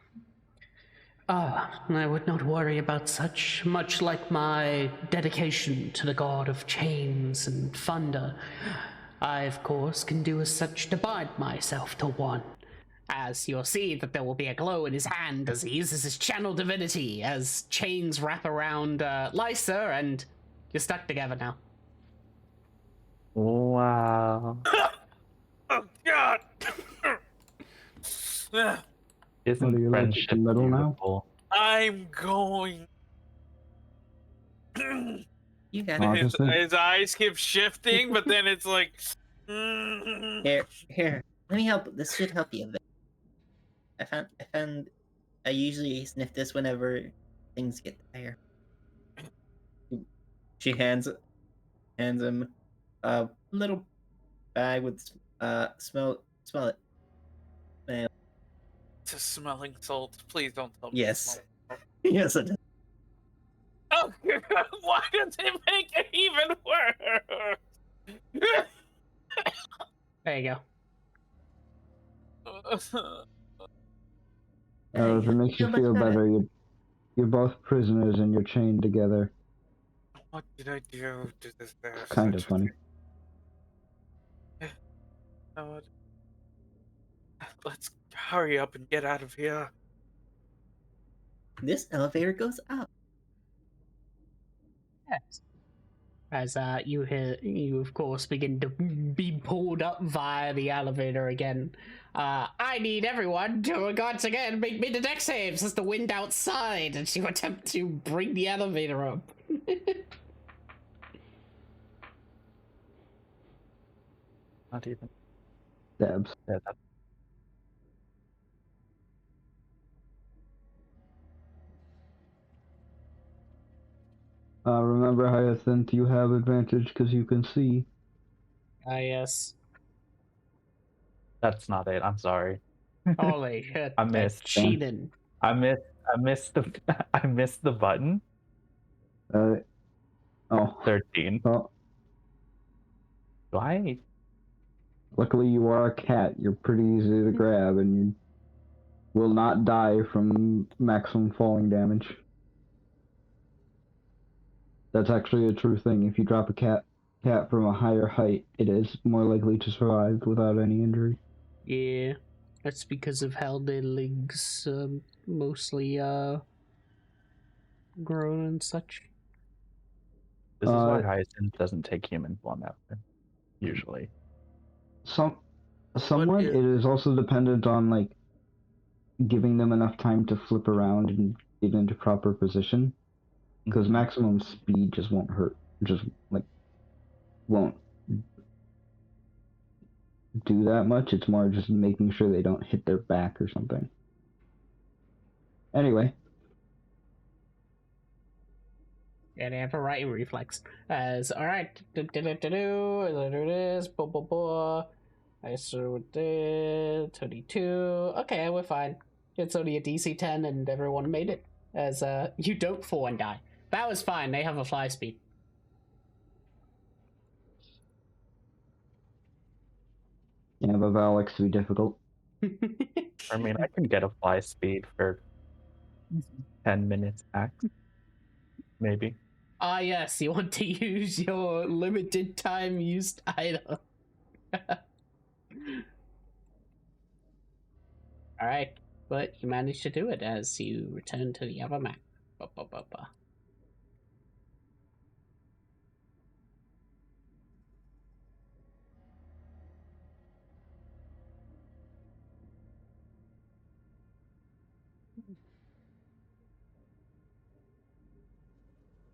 Speaker 1: I would not worry about such, much like my dedication to the god of chains and thunder. I, of course, can do as such to bind myself to one. As you'll see that there will be a glow in his hand as he uses his channel divinity as chains wrap around Lysa, and you're stuck together now.
Speaker 2: Wow.
Speaker 3: Oh God!
Speaker 4: What are
Speaker 2: Isn't
Speaker 4: you, allergic to
Speaker 2: friendship
Speaker 4: metal now?
Speaker 2: beautiful?
Speaker 3: I'm going.
Speaker 5: You got
Speaker 4: Oh,
Speaker 5: it.
Speaker 3: his,
Speaker 4: just think-
Speaker 3: his eyes keep shifting, but then it's like.
Speaker 5: Here. Let me help. This should help you a bit. I usually sniff this whenever things get tired. She hands him a little bag with smell it.
Speaker 3: It's a smelling salt. Please don't tell me.
Speaker 5: Yes. Yes, it does.
Speaker 3: Oh, why does it make it even worse?
Speaker 1: There you
Speaker 4: If
Speaker 5: Hey,
Speaker 4: it makes you
Speaker 5: feel much
Speaker 4: feel
Speaker 5: better.
Speaker 4: better, you're both prisoners and you're chained together.
Speaker 3: What did I do to this bear?
Speaker 4: Kind of funny.
Speaker 3: God. Let's hurry up and get out of here.
Speaker 5: This elevator goes up.
Speaker 1: Yes. As you of course begin to be pulled up via the elevator again. I need everyone to once again make me the deck saves as the wind outside and to attempt to bring the elevator up.
Speaker 2: Not even.
Speaker 4: Dabs.
Speaker 2: Yeah, that's
Speaker 4: Remember, Hyacinth, you have advantage because you can see.
Speaker 1: Yes.
Speaker 2: that's not it. I'm sorry.
Speaker 1: Holy shit.
Speaker 2: I
Speaker 1: That's
Speaker 2: missed.
Speaker 1: cheating.
Speaker 2: I missed the I missed the button.
Speaker 4: Oh.
Speaker 2: 13.
Speaker 4: Well,
Speaker 2: Do I?
Speaker 4: luckily you are a cat. You're pretty easy to grab, and you will not die from maximum falling damage. That's actually a true thing. If you drop a cat from a higher height, it is more likely to survive without any injury.
Speaker 1: Yeah. That's because of how their legs mostly grown and such.
Speaker 2: This is why
Speaker 4: Uh,
Speaker 2: Hyacinth doesn't take human form ever. Usually.
Speaker 4: Somewhat,
Speaker 3: is-
Speaker 4: it is also dependent on like giving them enough time to flip around and get into proper position. Because maximum speed just won't hurt. Just like won't do that much. It's more just making sure they don't hit their back or something. Anyway,
Speaker 1: Yeah, they have a writing reflex. As alright, there it is. I started with the 22. Okay, we're fine. It's only a DC 10 and everyone made it. As you don't fall and die. That was fine, they have a fly speed.
Speaker 4: yeah, but Val likes to be difficult.
Speaker 2: I mean, I can get a fly speed for 10 minutes max. Maybe.
Speaker 1: Ah, yes, you want to use your limited time used item. Alright, but you managed to do it as you return to the other map. Ba-ba-ba-ba.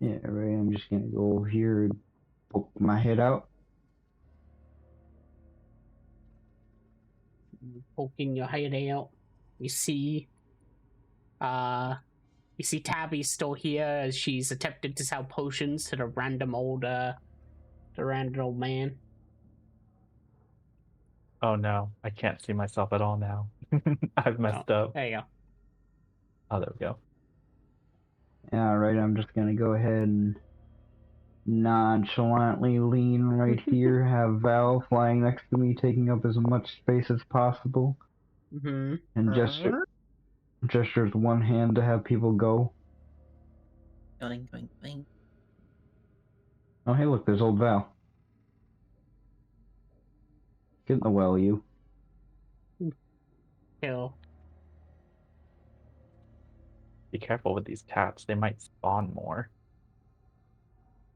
Speaker 4: Yeah, right. I'm just gonna go over here and poke my head out.
Speaker 1: Poking your head out. You see, Tabby's still here as she's attempted to sell potions to the random old man.
Speaker 2: Oh no, I can't see myself at all now. I've messed up.
Speaker 1: There you go.
Speaker 2: Oh, there we go.
Speaker 4: Yeah, right. I'm just gonna go ahead and nonchalantly lean right here. Have Val flying next to me, taking up as much space as possible,
Speaker 1: Mm-hmm.
Speaker 4: and gestures one hand to have people go.
Speaker 5: Going, going, going.
Speaker 4: Oh, hey, look, there's old Val. Get in the well, you.
Speaker 1: Kill.
Speaker 2: Be careful with these cats. They might spawn more.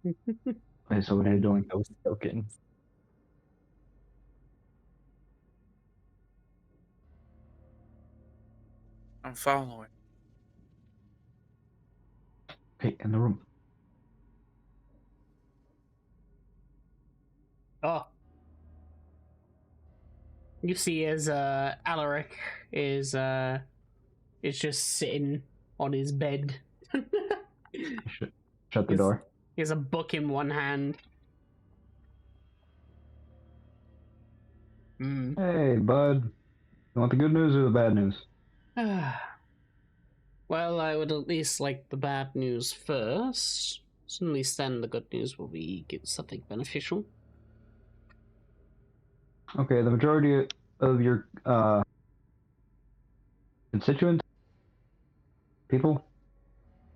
Speaker 4: Okay, so what are you doing?
Speaker 2: Ghost tokens.
Speaker 3: I'm following.
Speaker 4: Okay, in the room.
Speaker 1: Oh. You see as Alaric is just sitting on his bed.
Speaker 4: Shut the door.
Speaker 1: He has a book in one hand.
Speaker 4: Hey, bud. You want the good news or the bad news?
Speaker 1: Well, I would at least like the bad news first. So at least then the good news will be get something beneficial.
Speaker 4: Okay, the majority of your constituents, people,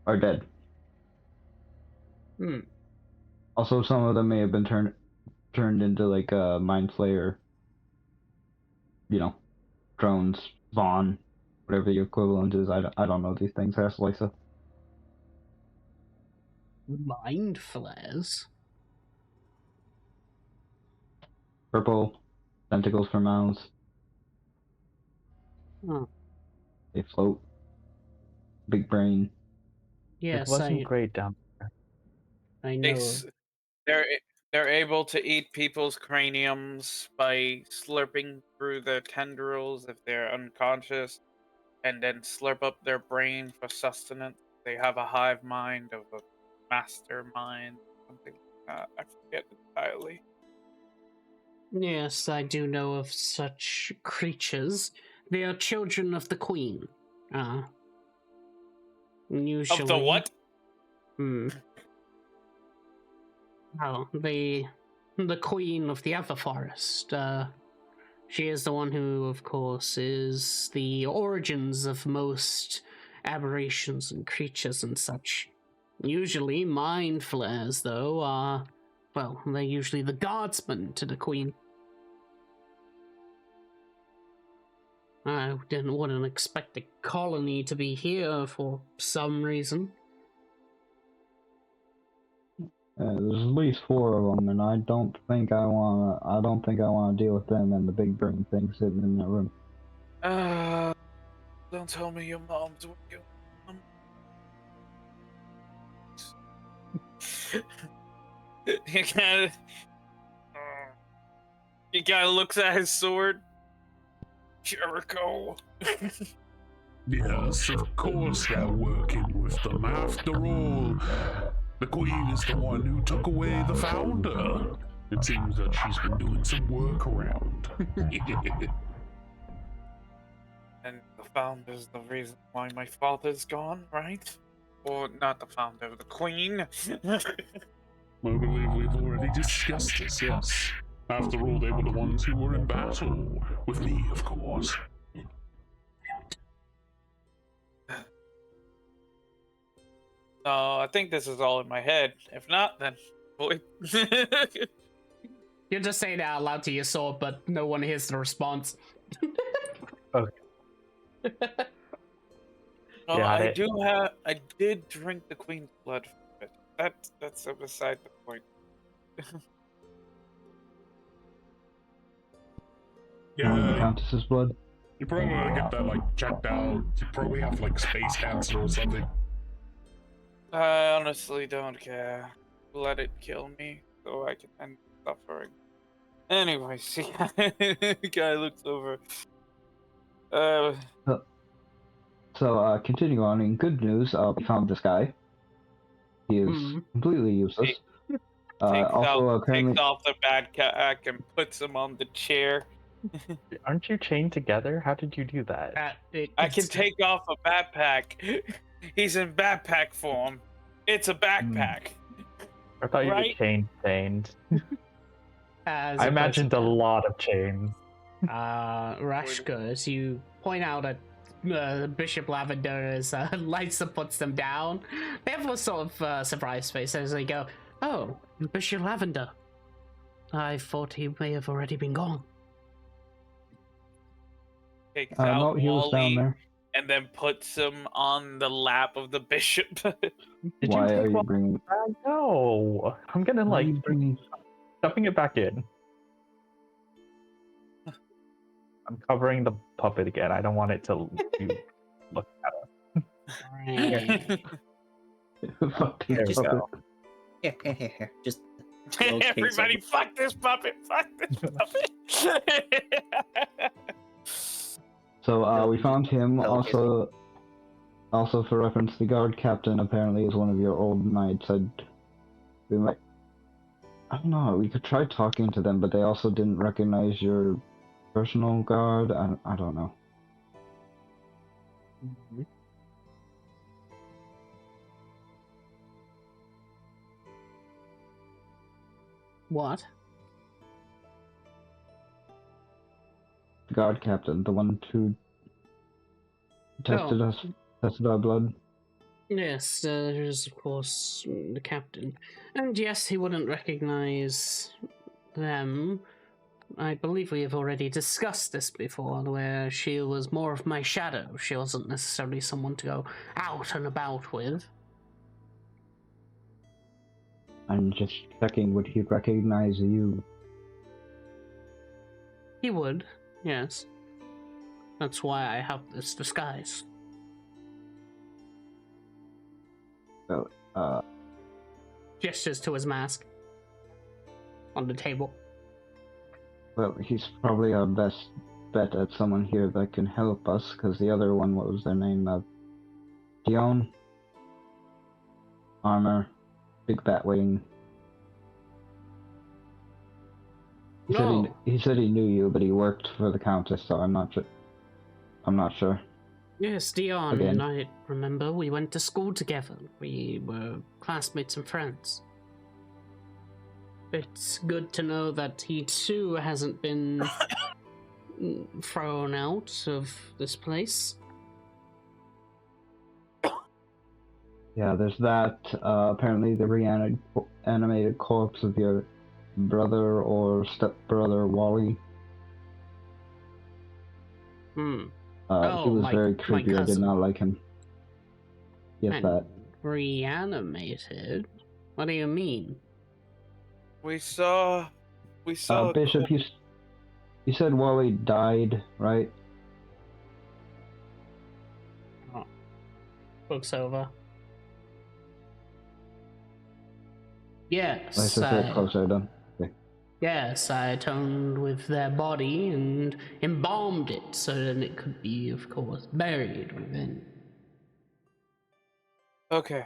Speaker 4: are dead.
Speaker 1: Hmm.
Speaker 4: Also, some of them may have been turned into like a mind flayer, drones, Vaughn, whatever the equivalent is. I don't know these things. Ask Lisa.
Speaker 1: Mind flares.
Speaker 4: Purple, tentacles for mouths.
Speaker 1: Oh,
Speaker 4: They float. Big brain.
Speaker 2: It
Speaker 1: yes,
Speaker 2: wasn't great down.
Speaker 1: I
Speaker 3: They,
Speaker 1: know.
Speaker 3: s- they're they're able to eat people's craniums by slurping through the tendrils if they're unconscious, and then slurp up their brain for sustenance. They have a hive mind of a mastermind, something like that. I forget entirely.
Speaker 1: Yes, I do know of such creatures. They are children of the queen. Usually.
Speaker 3: Of the what?
Speaker 1: Hmm. Oh, the queen of the Everforest. She is the one who, of course, is the origins of most aberrations and creatures and such. Usually, mind flares, though, are, well, they're usually the guardsmen to the queen. I wouldn't expect the colony to be here for some reason.
Speaker 4: There's at least 4 of them, and I don't think I wanna deal with them and the big brain thing sitting in that room.
Speaker 3: Don't tell me your mom's with you. He kind of, looks at his sword. Jericho.
Speaker 7: Yes, of course they're working with them. After all, the Queen is the one who took away the founder. It seems that she's been doing some work around.
Speaker 3: And the founder's the reason why my father's gone, right? Or not the founder, the queen.
Speaker 7: I believe we've already discussed this, yes. After all, they were the ones who were in battle. With me, of course.
Speaker 3: No, I think this is all in my head. If not, then boy.
Speaker 1: You're just saying it out loud to your sword, but no one hears the response.
Speaker 3: Oh,
Speaker 2: Got it.
Speaker 3: I did drink the queen's blood for it. That's beside the point.
Speaker 7: Yeah,
Speaker 4: Countess's blood.
Speaker 7: you probably want to get that, checked out. You probably have, space cancer or something.
Speaker 3: I honestly don't care. Let it kill me so I can end suffering. Anyway, see, the guy looks over.
Speaker 4: So, continuing on, in good news, we found this guy. He is completely useless. Also, apparently...
Speaker 3: takes off the backpack and puts him on the chair.
Speaker 2: Aren't you chained together? How did you do that?
Speaker 3: I can take off a backpack. He's in backpack form. It's a backpack.
Speaker 2: I thought you were
Speaker 3: Right?
Speaker 2: chained.
Speaker 1: As
Speaker 2: I
Speaker 1: it puts
Speaker 2: imagined
Speaker 1: it
Speaker 2: a
Speaker 1: down.
Speaker 2: lot of chains.
Speaker 1: Rashka, as you point out at Bishop Lavender as Lysa puts them down, they have a sort of surprised face as they go, "Oh, Bishop Lavender. I thought he may have already been gone."
Speaker 3: Takes
Speaker 4: no,
Speaker 3: out
Speaker 4: he was down
Speaker 3: Wally
Speaker 4: there.
Speaker 3: and then puts him on the lap of the bishop.
Speaker 2: Did
Speaker 4: Why
Speaker 2: you
Speaker 4: are
Speaker 2: take
Speaker 4: you
Speaker 2: one
Speaker 4: bringing...
Speaker 2: back? No. I'm gonna
Speaker 4: Why are you bringing...
Speaker 2: stuffing it back in. I'm covering the puppet again. I don't want it to look at us.
Speaker 1: Right.
Speaker 4: Fucking
Speaker 2: There we
Speaker 5: Just-
Speaker 2: go.
Speaker 5: Here. Just the old face
Speaker 3: Everybody,
Speaker 5: over-
Speaker 3: fuck this puppet! Fuck this puppet!
Speaker 4: So, we found him.
Speaker 5: Okay.
Speaker 4: Also, for reference, the guard captain apparently is one of your old knights. I don't know, we could try talking to them, but they also didn't recognize your personal guard. I don't know.
Speaker 1: What?
Speaker 4: guard captain, the one who tested
Speaker 1: Oh.
Speaker 4: us, tested our blood.
Speaker 1: Yes, there is, of course, the captain. And yes, he wouldn't recognize them. I believe we have already discussed this before, where she was more of my shadow. She wasn't necessarily someone to go out and about with.
Speaker 4: I'm just checking, would he recognize you?
Speaker 1: He would, yes. That's why I have this disguise.
Speaker 4: So,
Speaker 1: Gestures to his mask on the table.
Speaker 4: well, he's probably our best bet at someone here that can help us, because the other one, what was their name? Dion? Armor. Big bat wing.
Speaker 1: No.
Speaker 4: He said he knew you, but he worked for the Countess, so I'm not sure.
Speaker 1: Yes, Dion,
Speaker 4: Again.
Speaker 1: I remember we went to school together. We were classmates and friends. It's good to know that he too hasn't been thrown out of this place.
Speaker 4: Yeah, there's that. Apparently the reanimated corpse of your brother or stepbrother, Wally.
Speaker 1: Hmm.
Speaker 4: He was very
Speaker 1: my
Speaker 4: creepy. I did
Speaker 1: cousin.
Speaker 4: not like him. Yes,
Speaker 1: And
Speaker 4: that.
Speaker 1: reanimated? What do you mean?
Speaker 3: We saw a
Speaker 4: Bishop, you said Wally died, right?
Speaker 1: Oh. Looks over. Yes,
Speaker 4: Let's just get closer then. Okay.
Speaker 1: yes, I atoned with their body and embalmed it so that it could be, of course, buried within.
Speaker 3: Okay.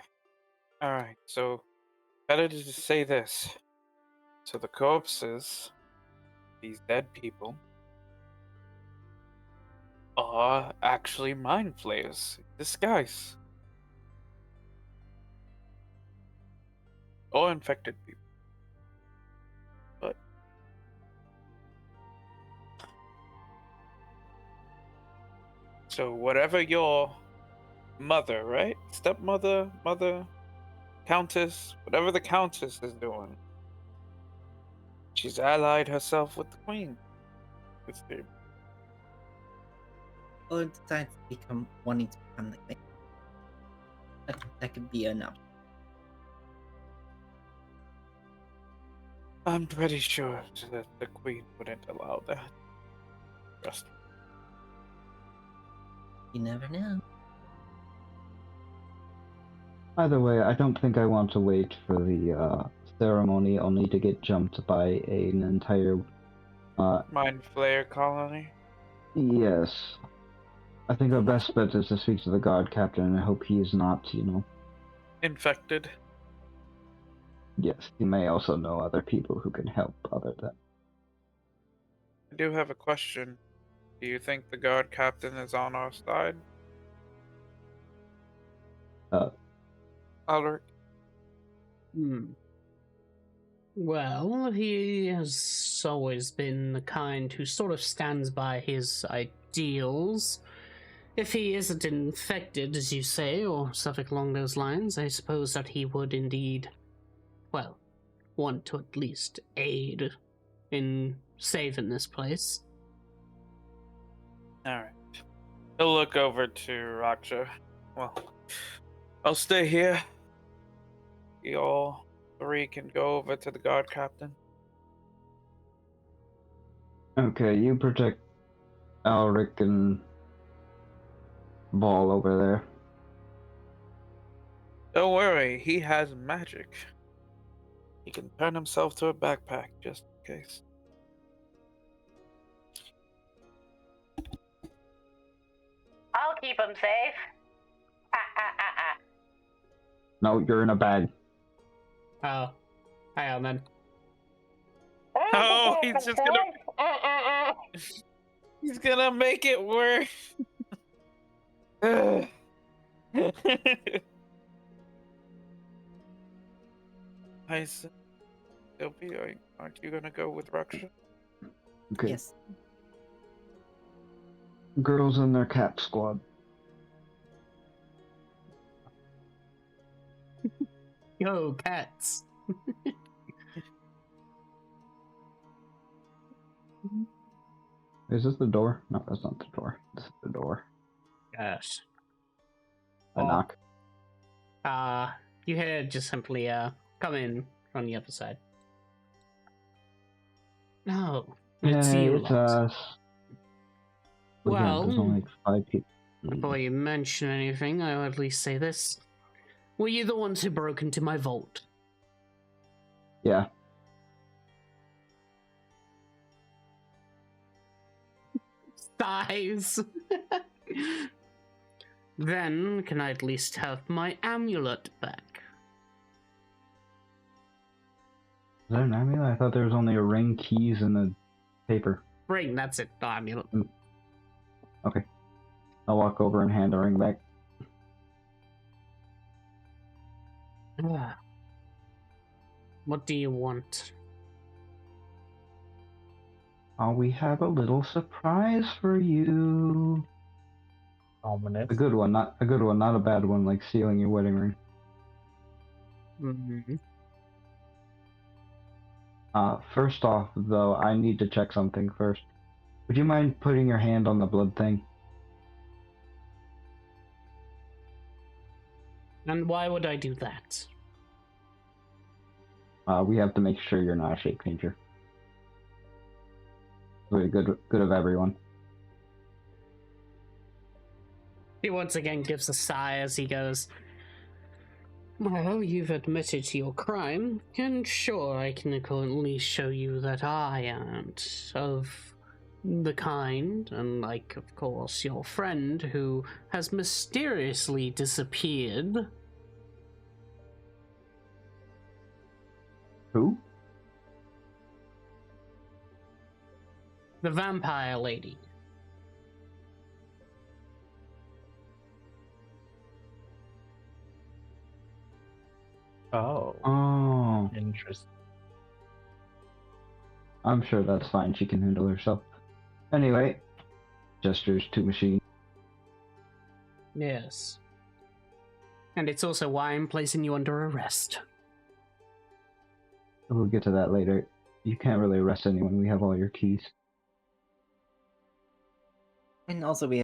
Speaker 3: Alright, so better to just say this. So the corpses, these dead people, are actually mind flayers in disguise. Or infected people. But so whatever your mother, right? Stepmother, mother, countess, whatever the countess is doing, she's allied herself with the queen. It's the
Speaker 5: Or decides to wanting to become the queen. That could be enough.
Speaker 3: I'm pretty sure that the queen wouldn't allow that. Trust me.
Speaker 5: You never know.
Speaker 4: Either way, I don't think I want to wait for the ceremony only to get jumped by an entire.
Speaker 3: Mind flayer colony.
Speaker 4: Yes. I think our best bet is to speak to the guard captain and I hope he is not,
Speaker 3: Infected.
Speaker 4: Yes, he may also know other people who can help other than.
Speaker 3: I do have a question. Do you think the guard captain is on our side? Alric?
Speaker 1: Well, he has always been the kind who sort of stands by his ideals. If he isn't infected, as you say, or something along those lines, I suppose that he would indeed, well, want to at least aid in saving this place.
Speaker 3: Alright. He'll look over to Raksha. Well, I'll stay here. You all three can go over to the guard captain.
Speaker 4: Okay, you protect Alric and Ball over there.
Speaker 3: Don't worry, he has magic. He can turn himself to a backpack just in case.
Speaker 6: I'll keep him safe.
Speaker 4: No, you're in a bag.
Speaker 1: Oh, hang on then.
Speaker 3: Oh, he's just gonna. He's gonna make it worse. I said, Sylvie, aren't you gonna go with Raksha?
Speaker 4: Okay.
Speaker 5: Yes.
Speaker 4: girls in their cat squad.
Speaker 1: Yo, cats.
Speaker 4: Is this the door? No, that's not the door. This is the door.
Speaker 1: Yes.
Speaker 4: A knock.
Speaker 1: You hear just simply come in from the other side. No, it's
Speaker 4: Hey,
Speaker 1: you
Speaker 4: it's
Speaker 1: lot.
Speaker 4: us. Again, there's only like 5 people.
Speaker 1: Before you mention anything, I'll at least say this. Were you the ones who broke into my vault?
Speaker 4: Yeah.
Speaker 1: Sighs. Then, can I at least have my amulet back?
Speaker 4: Is there an amulet? I thought there was only a ring, keys, and a paper.
Speaker 1: Ring, that's it, the amulet.
Speaker 4: Okay. I'll walk over and hand the ring back.
Speaker 1: What do you want?
Speaker 4: Oh, we have a little surprise for you.
Speaker 2: Ominous.
Speaker 4: A good one, not a bad one, like stealing your wedding ring.
Speaker 1: Mm-hmm.
Speaker 4: First off, though, I need to check something first. Would you mind putting your hand on the blood thing?
Speaker 1: And why would I do that?
Speaker 4: We have to make sure you're not a shake painter. For the good of everyone.
Speaker 1: He once again gives a sigh as he goes, well, you've admitted to your crime, and sure, I can accordingly show you that I aren't of the kind, unlike, of course, your friend who has mysteriously disappeared.
Speaker 4: Who?
Speaker 1: The vampire lady.
Speaker 2: Oh, interesting.
Speaker 4: I'm sure that's fine. She can handle herself. Anyway, gestures to machine.
Speaker 1: Yes. And it's also why I'm placing you under arrest.
Speaker 4: We'll get to that later. You can't really arrest anyone. We have all your keys.
Speaker 5: And also we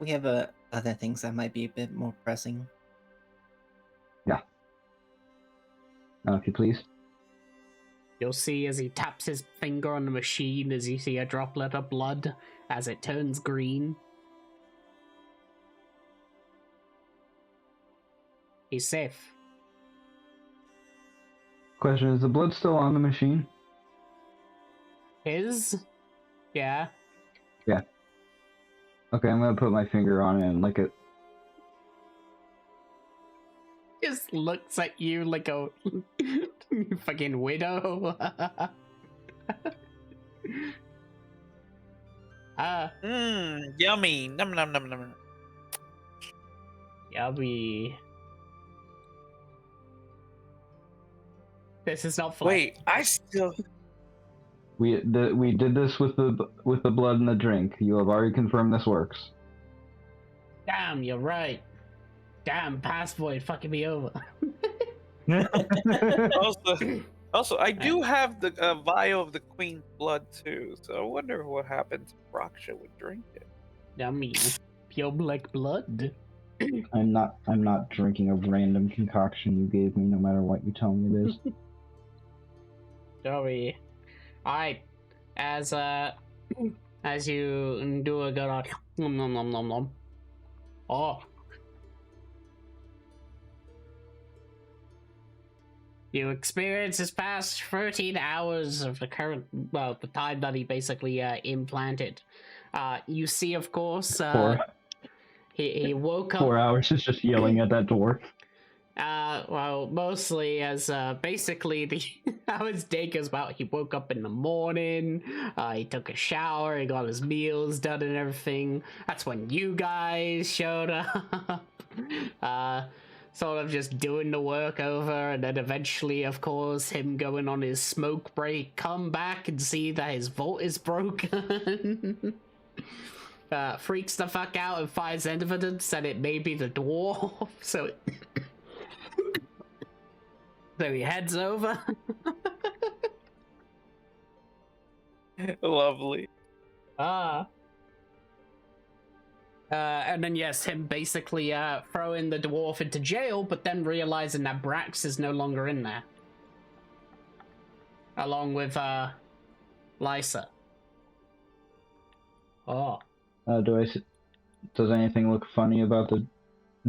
Speaker 5: have other things that might be a bit more pressing.
Speaker 4: Yeah. Now, if you please.
Speaker 1: You'll see as he taps his finger on the machine, as you see a droplet of blood as it turns green. He's safe.
Speaker 4: Question, is the blood still on the machine?
Speaker 1: His? Yeah.
Speaker 4: Yeah. Okay, I'm gonna put my finger on it and lick it.
Speaker 1: Just looks at you like a fucking widow.
Speaker 3: Yummy. Num num num num.
Speaker 1: Yummy. This is not fun.
Speaker 3: Wait, I still.
Speaker 4: We did this with the blood in the drink. You have already confirmed this works.
Speaker 1: Damn, you're right. Damn, Passboy fucking me over.
Speaker 3: Also, I do have the vial of the queen's blood too. So I wonder what happens if Raksha would drink it.
Speaker 1: Yummy. Pure black blood.
Speaker 4: I'm not drinking a random concoction you gave me, no matter what you tell me it is.
Speaker 1: Sorry. Alright. As you do a good nom nom nom nom nom. Oh. You experience his past 13 hours of the current, well, the time that he basically implanted. You see, of course, he woke up.
Speaker 4: 4 hours is just yelling at that door.
Speaker 1: Well, mostly as basically how his day goes about. He woke up in the morning, he took a shower, he got his meals done and everything. That's when you guys showed up. Sort of just doing the work over, and then eventually, of course, him going on his smoke break, come back and see that his vault is broken. freaks the fuck out and finds evidence that it may be the dwarf. So he heads over.
Speaker 3: Lovely.
Speaker 1: And then yes, him basically throwing the dwarf into jail, but then realizing that Brax is no longer in there, along with Lysa. Oh,
Speaker 4: Does anything look funny about the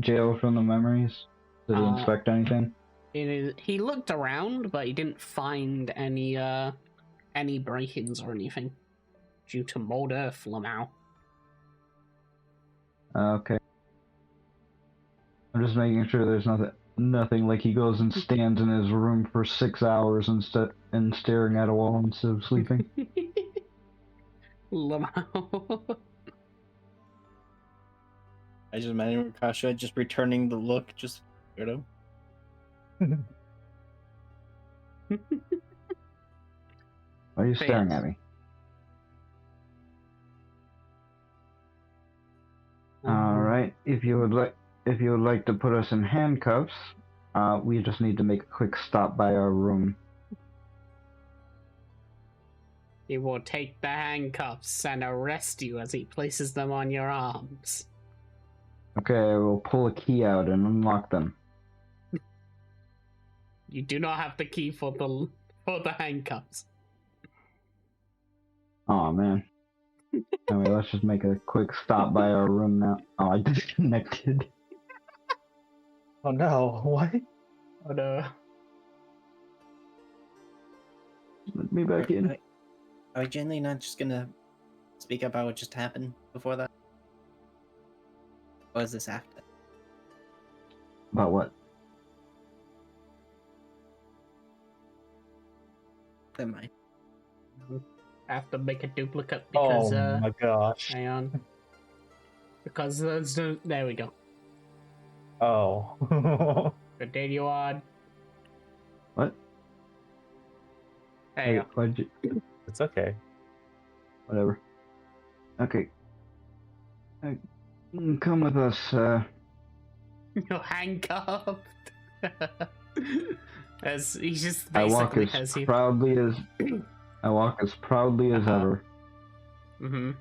Speaker 4: jail from the memories? Did he inspect anything?
Speaker 1: He looked around, but he didn't find any break-ins or anything due to mold earth, Lamau.
Speaker 4: Okay. I'm just making sure there's nothing like he goes and stands in his room for 6 hours and staring at a wall instead of sleeping.
Speaker 1: Lamau.
Speaker 8: I just imagine Rakasha just returning the look, just weirdo.
Speaker 4: Why are you staring at me? All right. If you would like to put us in handcuffs, we just need to make a quick stop by our room.
Speaker 1: He will take the handcuffs and arrest you as he places them on your arms.
Speaker 4: Okay, I will pull a key out and unlock them.
Speaker 1: You do not have the key for the handcuffs.
Speaker 4: Oh man. Anyway, let's just make a quick stop by our room now. Oh, I disconnected.
Speaker 2: Oh no, what?
Speaker 1: Oh no.
Speaker 4: Let me back in.
Speaker 8: Are we generally not just gonna speak about what just happened before that? Or is this after?
Speaker 4: About what?
Speaker 8: Never mind.
Speaker 1: I have to make a duplicate because
Speaker 2: Oh my gosh.
Speaker 1: hang on. Because there we go.
Speaker 2: Oh.
Speaker 1: Continue on.
Speaker 4: What?
Speaker 1: There you go.
Speaker 4: Why'd you...
Speaker 2: It's okay.
Speaker 4: Whatever. Okay. Come with us,
Speaker 1: You're handcuffed. As he's just
Speaker 4: I walk
Speaker 1: basically
Speaker 4: as proudly as ever.
Speaker 1: Mm-hmm.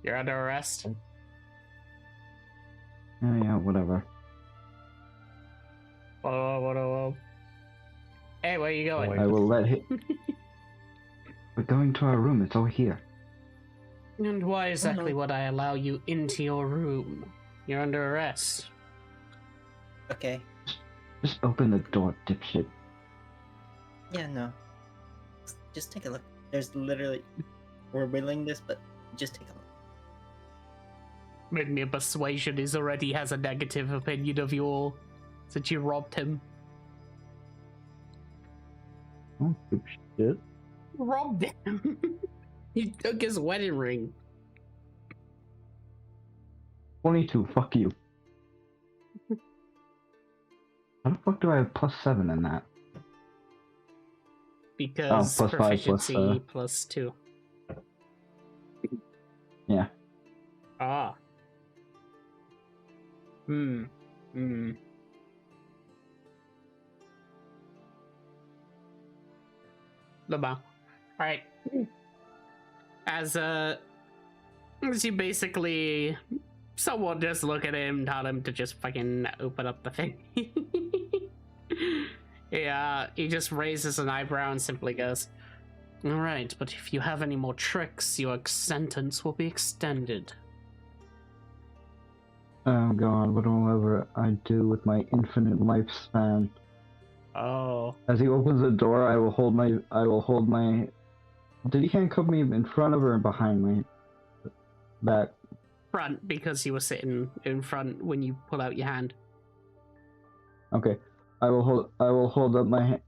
Speaker 1: You're under arrest.
Speaker 4: Yeah, whatever.
Speaker 1: Whoa. Hey, where are you going?
Speaker 4: I will let him. We're going to our room. It's all here.
Speaker 1: And why exactly would I allow you into your room? You're under arrest.
Speaker 5: Okay.
Speaker 4: Just open the door, dipshit.
Speaker 5: Yeah, no. Just take a look. There's literally... We're willing this, but just take a look.
Speaker 1: Make me a persuasion. He already has a negative opinion of you all since you robbed him.
Speaker 4: Oh, dipshit.
Speaker 1: Robbed him. He took his wedding ring.
Speaker 4: 22, fuck you. How the fuck do I have +7 in that?
Speaker 1: Because
Speaker 4: +5
Speaker 1: proficiency +2.
Speaker 4: Yeah.
Speaker 1: Ah. Lamau. Alright. As you basically someone just look at him, tell him to just fucking open up the thing. Yeah, he just raises an eyebrow and simply goes, "Alright, but if you have any more tricks, your sentence will be extended."
Speaker 4: Oh god, whatever I do with my infinite lifespan.
Speaker 1: Oh.
Speaker 4: As he opens the door, I will hold my... Did he handcuff me in front of or behind my back?
Speaker 1: Front, because you were sitting in front when you pull out your hand.
Speaker 4: Okay. I will hold up my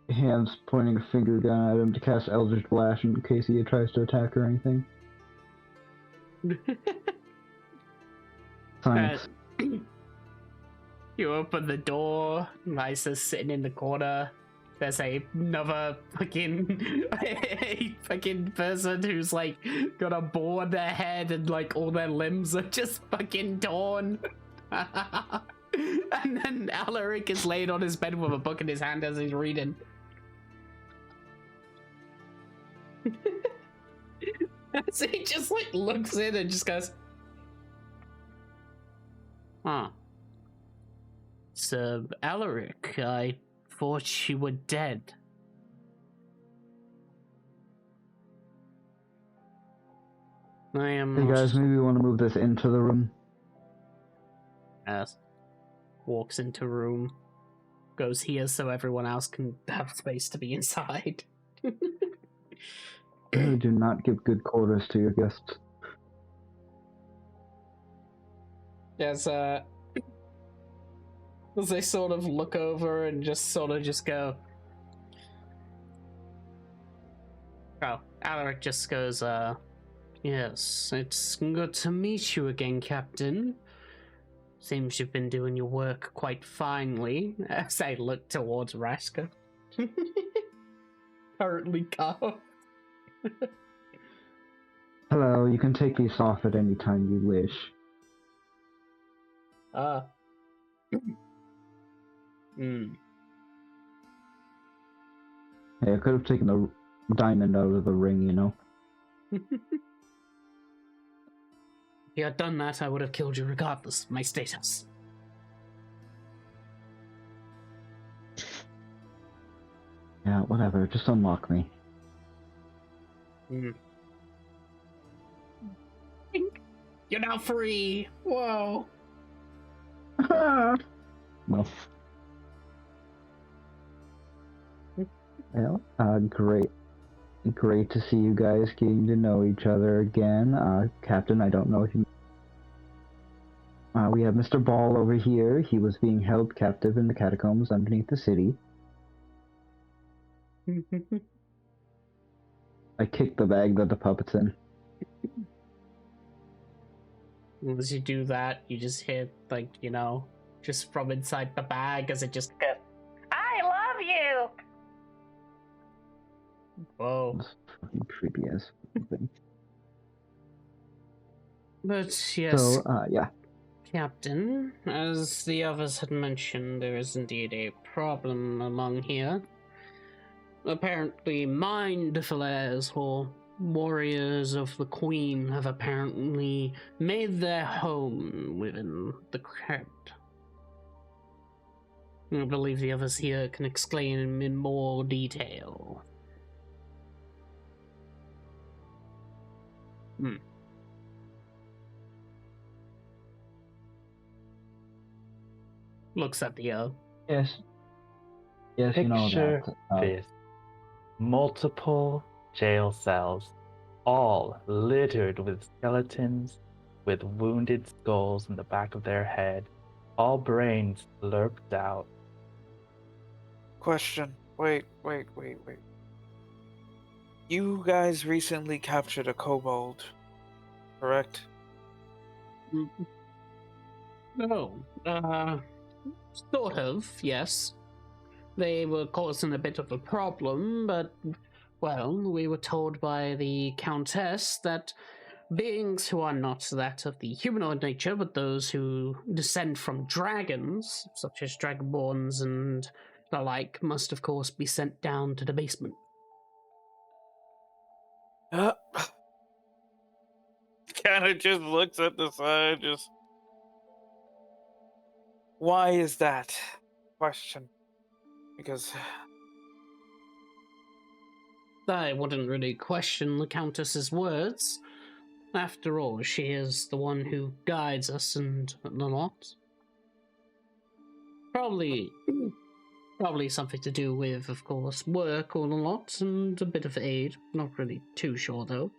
Speaker 4: hands, pointing a finger gun at him to cast Eldritch Blast in case he tries to attack or anything. Science.
Speaker 1: You open the door. Lysa's sitting in the corner, there's another fucking a fucking person who's like got a bow on their head and like all their limbs are just fucking torn. And then Alaric is laid on his bed with a book in his hand as he's reading. So he just like looks in and just goes, huh. Sir Alaric, I thought you were dead. I am.
Speaker 4: Hey guys, maybe we want to move this into the room.
Speaker 1: Yes. Walks into room. Goes here so everyone else can have space to be inside.
Speaker 4: You do not give good quarters to your guests.
Speaker 1: As they sort of look over and just sort of just go. Oh, Alaric just goes, yes, it's good to meet you again, Captain. Seems you've been doing your work quite finely, as I look towards Raska. Currently carved.
Speaker 4: Hello, you can take these off at any time you wish. Hey, I could have taken the diamond out of the ring, you know?
Speaker 1: If you had done that, I would have killed you regardless of my status.
Speaker 4: Yeah, whatever, just unlock me.
Speaker 1: You're now free! Whoa!
Speaker 4: Well. Well, great. Great to see you guys getting to know each other again. Captain, I don't know if you... we have Mr. Ball over here. He was being held captive in the catacombs underneath the city. I kicked the bag that the puppet's in.
Speaker 1: As you do that, you just hear, like, you know, just from inside the bag as it just goes,
Speaker 6: I love you!
Speaker 1: whoa.
Speaker 4: It's fucking creepy as thing.
Speaker 1: But yes,
Speaker 4: So, yeah.
Speaker 1: Captain, as the others had mentioned, there is indeed a problem among here. Apparently, mind flayers or warriors of the Queen have apparently made their home within the crypt. I believe the others here can explain in more detail. Looks at the
Speaker 4: Yes. Yes, you know
Speaker 2: Picture
Speaker 4: that.
Speaker 2: this. Multiple jail cells, all littered with skeletons, with wounded skulls in the back of their head, all brains slurped out.
Speaker 3: Question. Wait. You guys recently captured a kobold, correct?
Speaker 1: No, sort of, yes. They were causing a bit of a problem, but, well, we were told by the Countess that beings who are not that of the humanoid nature, but those who descend from dragons, such as dragonborns and the like, must of course be sent down to the basement.
Speaker 3: Kind of just looks at the side, just. Why is that? Question. Because
Speaker 1: I wouldn't really question the Countess's words. After all, she is the one who guides us and the lot. Probably something to do with, of course, work or a lot and a bit of aid. Not really too sure, though.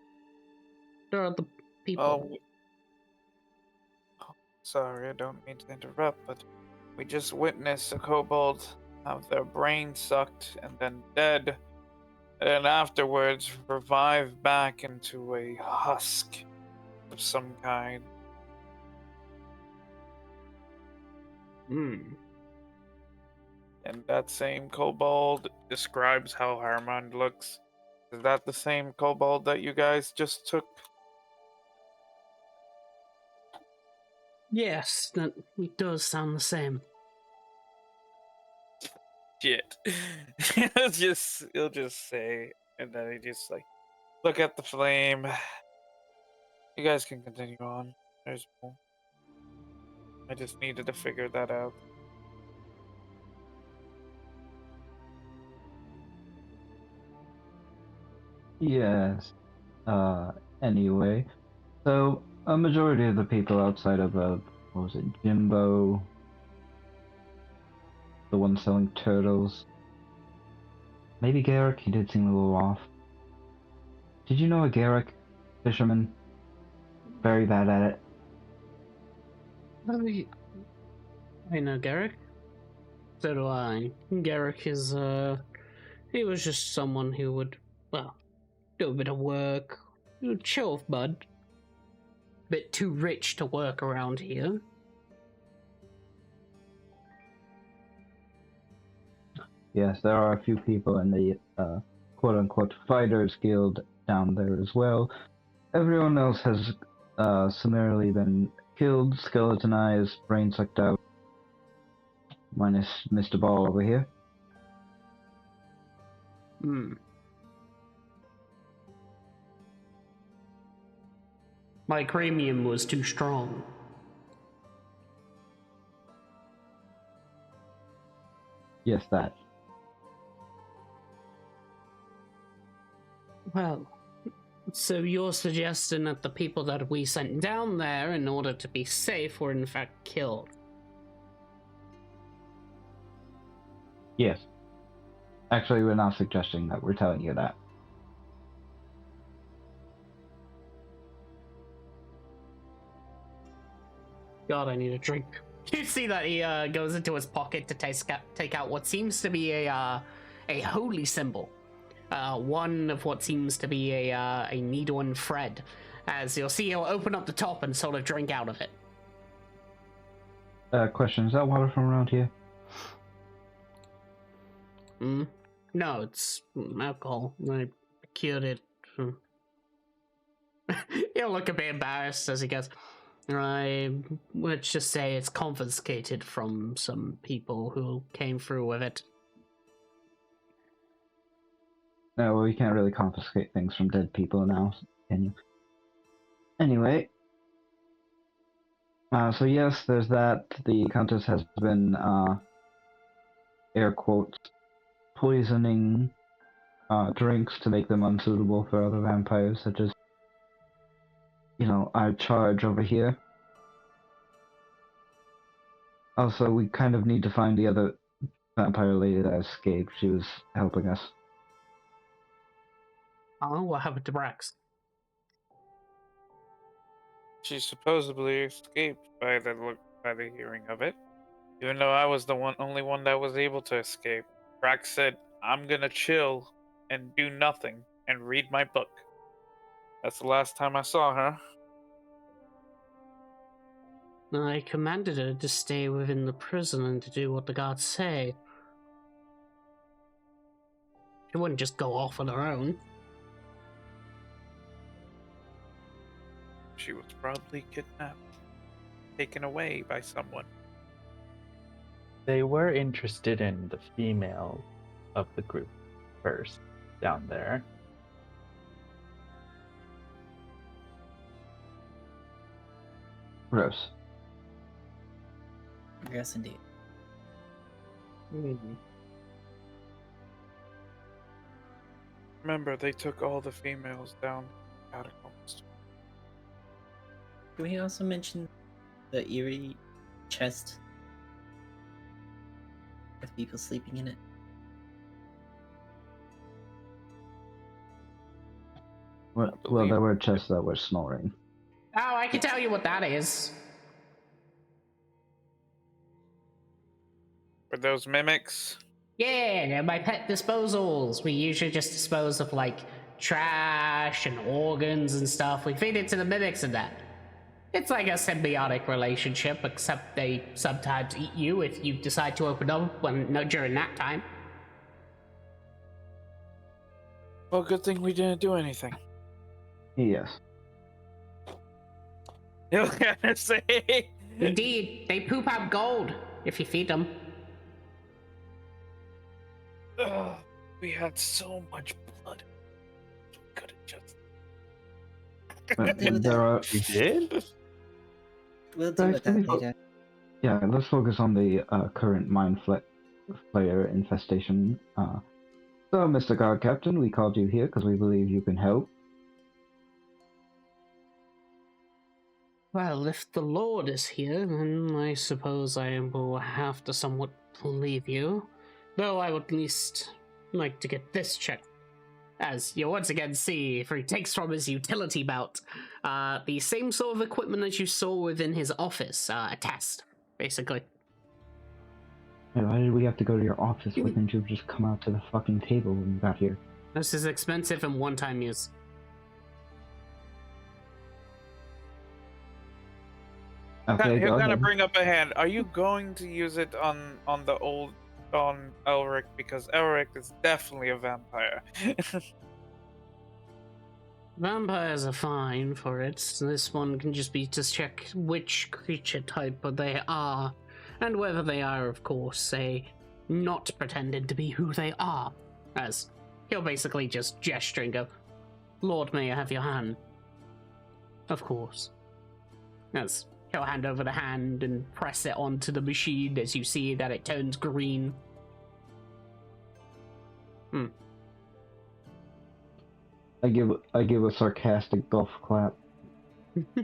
Speaker 1: There are the people.
Speaker 3: sorry, I don't mean to interrupt, but we just witnessed a kobold have their brain sucked and then dead, and then afterwards revive back into a husk of some kind. And that same kobold describes how Harmon looks. Is that the same kobold that you guys just took?
Speaker 1: Yes, that it does sound the same.
Speaker 3: Shit. he'll just say, and then he just like look at the flame. You guys can continue on. There's more. I just needed to figure that out.
Speaker 4: Yes. Anyway, so a majority of the people outside of what was it, Jimbo, the one selling turtles. Maybe Garrick. He did seem a little off. Did you know a Garrick fisherman? Very bad at it.
Speaker 1: I know Garrick. So do I. Garrick is, he was just someone who would, well, do a bit of work. Chill, bud. Bit too rich to work around here.
Speaker 4: Yes, there are a few people in the quote-unquote Fighters Guild down there as well. Everyone else has summarily been killed, skeletonized, brain sucked out. Minus Mr. Ball over here.
Speaker 1: My cranium was too strong.
Speaker 4: Yes, that.
Speaker 1: Well, so you're suggesting that the people that we sent down there in order to be safe were in fact killed?
Speaker 4: Yes. Actually, we're not suggesting that, we're telling you that.
Speaker 1: God, I need a drink. You see that he goes into his pocket to take out what seems to be a holy symbol. One of what seems to be a needle and thread. As you'll see, he'll open up the top and sort of drink out of it.
Speaker 4: Question, is that water from around here?
Speaker 1: No, it's alcohol. I cured it. He'll look a bit embarrassed as he goes, let's just say it's confiscated from some people who came through with it.
Speaker 4: No, well, you can't really confiscate things from dead people now, can you? Anyway. So yes, there's that. The Countess has been, air quotes, poisoning drinks to make them unsuitable for other vampires, such as, our charge over here. Also, we kind of need to find the other vampire lady that escaped. She was helping us.
Speaker 1: Oh, what happened to Brax?
Speaker 3: She supposedly escaped by the hearing of it. Even though I was the only one that was able to escape. Brax said, "I'm gonna chill and do nothing and read my book." That's the last time I saw her.
Speaker 1: I commanded her to stay within the prison and to do what the gods say. She wouldn't just go off on her own.
Speaker 3: She was probably kidnapped, taken away by someone.
Speaker 2: They were interested in the female of the group first, down there.
Speaker 4: Gross.
Speaker 8: Yes, indeed.
Speaker 3: Remember, they took all the females down catacombs.
Speaker 8: Can we also mention the eerie chest with people sleeping in it?
Speaker 4: Well, there were chests that were snoring.
Speaker 1: Oh, I can tell you what that is.
Speaker 3: Were those mimics?
Speaker 1: Yeah, they're my pet disposals. We usually just dispose of, like, trash and organs and stuff. We feed it to the mimics and that. It's like a symbiotic relationship, except they sometimes eat you if you decide to open up during that time.
Speaker 3: Well, good thing we didn't do anything.
Speaker 4: Yes.
Speaker 3: You were gonna say?
Speaker 1: Indeed, they poop out gold if you feed them.
Speaker 3: Ugh, we had so much blood. We could have just.
Speaker 4: But
Speaker 5: do
Speaker 4: there are.
Speaker 2: We did?
Speaker 5: We'll deal with
Speaker 4: Actually,
Speaker 5: that later.
Speaker 4: Yeah, let's focus on the current Flayer infestation. So, Mr. Guard Captain, we called you here because we believe you can help.
Speaker 1: Well, if the Lord is here, then I suppose I will have to somewhat leave you. Though I would at least like to get this checked. As you once again see, if he takes from his utility belt the same sort of equipment as you saw within his office, a test, basically.
Speaker 4: Hey, why did we have to go to your office? Why didn't you just come out to the fucking table when you got here?
Speaker 1: This is expensive and one-time use.
Speaker 4: Okay,
Speaker 3: You're
Speaker 4: go
Speaker 3: gonna
Speaker 4: ahead.
Speaker 3: bring up a hand. Are you going to use it on Elric, because Elric is definitely a vampire.
Speaker 1: Vampires are fine for it. This one can just be to check which creature type they are, and whether they are, of course, say, not pretending to be who they are. As he'll basically just gesture and go, "Lord, may I have your hand?" Of course. As he'll hand over the hand and press it onto the machine as you see that it turns green.
Speaker 4: I give a sarcastic golf clap.
Speaker 3: A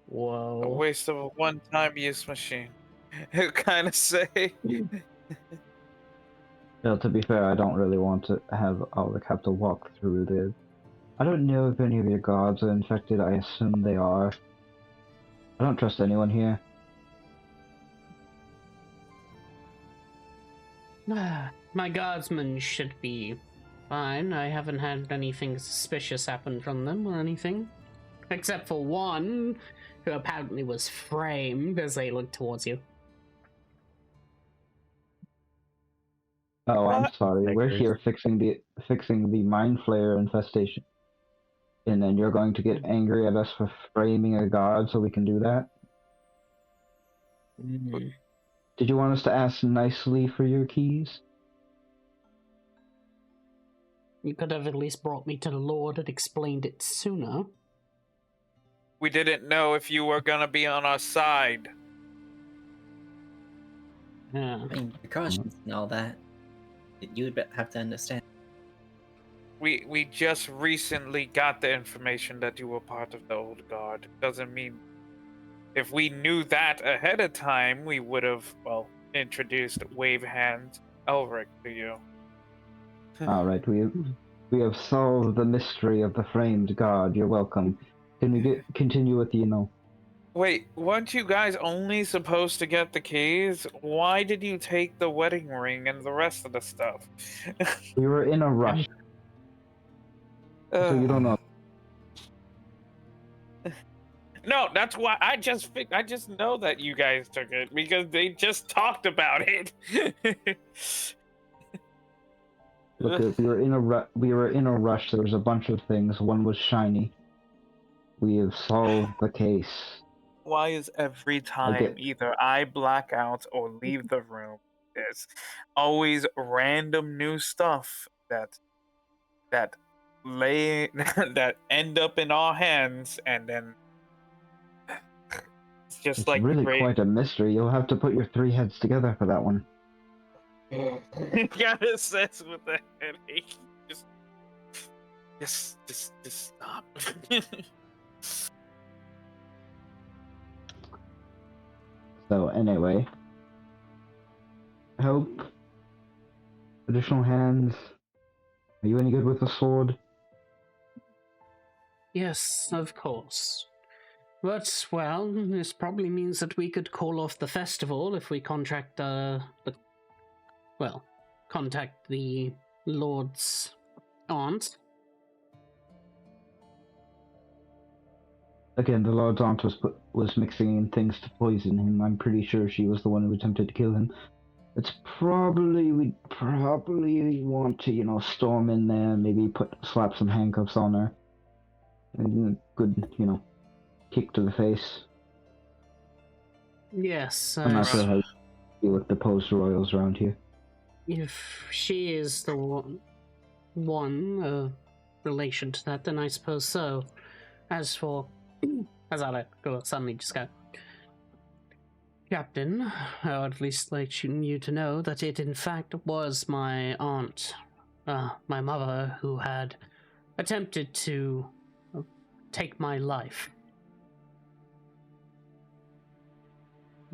Speaker 1: Whoa.
Speaker 3: waste of a one-time use machine. You kind of say.
Speaker 4: Well, to be fair, I don't really want to have Ulrich have to walk through this. I don't know if any of your guards are infected. I assume they are. I don't trust anyone here.
Speaker 1: My guardsmen should be fine. I haven't had anything suspicious happen from them or anything. Except for one, who apparently was framed as they looked towards you.
Speaker 4: Oh, I'm
Speaker 3: What?
Speaker 4: sorry. We're
Speaker 2: Makers.
Speaker 4: here fixing the mind flayer infestation. And then you're going to get angry at us for framing a guard so we can do that? Did you want us to ask nicely for your keys?
Speaker 1: You could have at least brought me to the Lord and explained it sooner.
Speaker 3: We didn't know if you were gonna be on our side.
Speaker 1: Yeah.
Speaker 5: I mean, precautions and all that. You would have to understand.
Speaker 3: We just recently got the information that you were part of the old guard. Doesn't mean if we knew that ahead of time, we would have, well, introduced Wave Hand Elric to you.
Speaker 4: Alright, we have solved the mystery of the framed guard. You're welcome. Can we continue with the,
Speaker 3: Wait, weren't you guys only supposed to get the keys? Why did you take the wedding ring and the rest of the stuff?
Speaker 4: we were in a rush, so you don't know.
Speaker 3: No, that's why I just know that you guys took it because they just talked about it.
Speaker 4: Look, we were in a rush. There was a bunch of things. One was shiny. We have solved the case.
Speaker 3: Why is every time either I black out or leave the room, there's always random new stuff that that end up in our hands, and then it's just
Speaker 4: It's
Speaker 3: like
Speaker 4: really
Speaker 3: great.
Speaker 4: quite a mystery. You'll have to put your three heads together for that one.
Speaker 3: Got obsessed with the headache. Just stop.
Speaker 4: So anyway, help. Additional hands. Are you any good with a sword?
Speaker 1: Yes, of course. But, well, this probably means that we could call off the festival if we contact the Lord's aunt.
Speaker 4: Again, the Lord's aunt was mixing in things to poison him. I'm pretty sure she was the one who attempted to kill him. We'd probably want to, storm in there, maybe slap some handcuffs on her. And good, kick to the face.
Speaker 1: Yes,
Speaker 4: I'm not sure how you deal with deposed royals around here.
Speaker 1: if she is the one relation to that, then I suppose so. As for... as I suddenly just go... Captain, I would at least like you to know that it in fact was my aunt, my mother, who had attempted to take my life.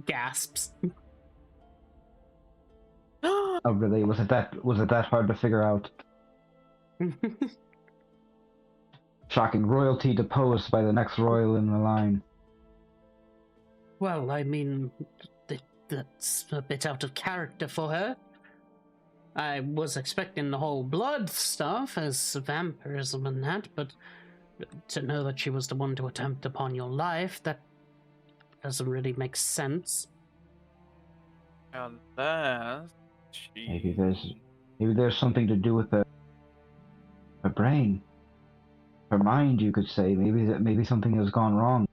Speaker 1: Gasps.
Speaker 4: Oh, really? Was it that hard to figure out? Shocking. Royalty deposed by the next royal in the line.
Speaker 1: Well, I mean, that's a bit out of character for her. I was expecting the whole blood stuff as vampirism and that, but to know that she was the one to attempt upon your life, that doesn't really make sense.
Speaker 3: Unless she...
Speaker 4: Maybe there's something to do with her brain. Her mind, you could say. Maybe something has gone wrong.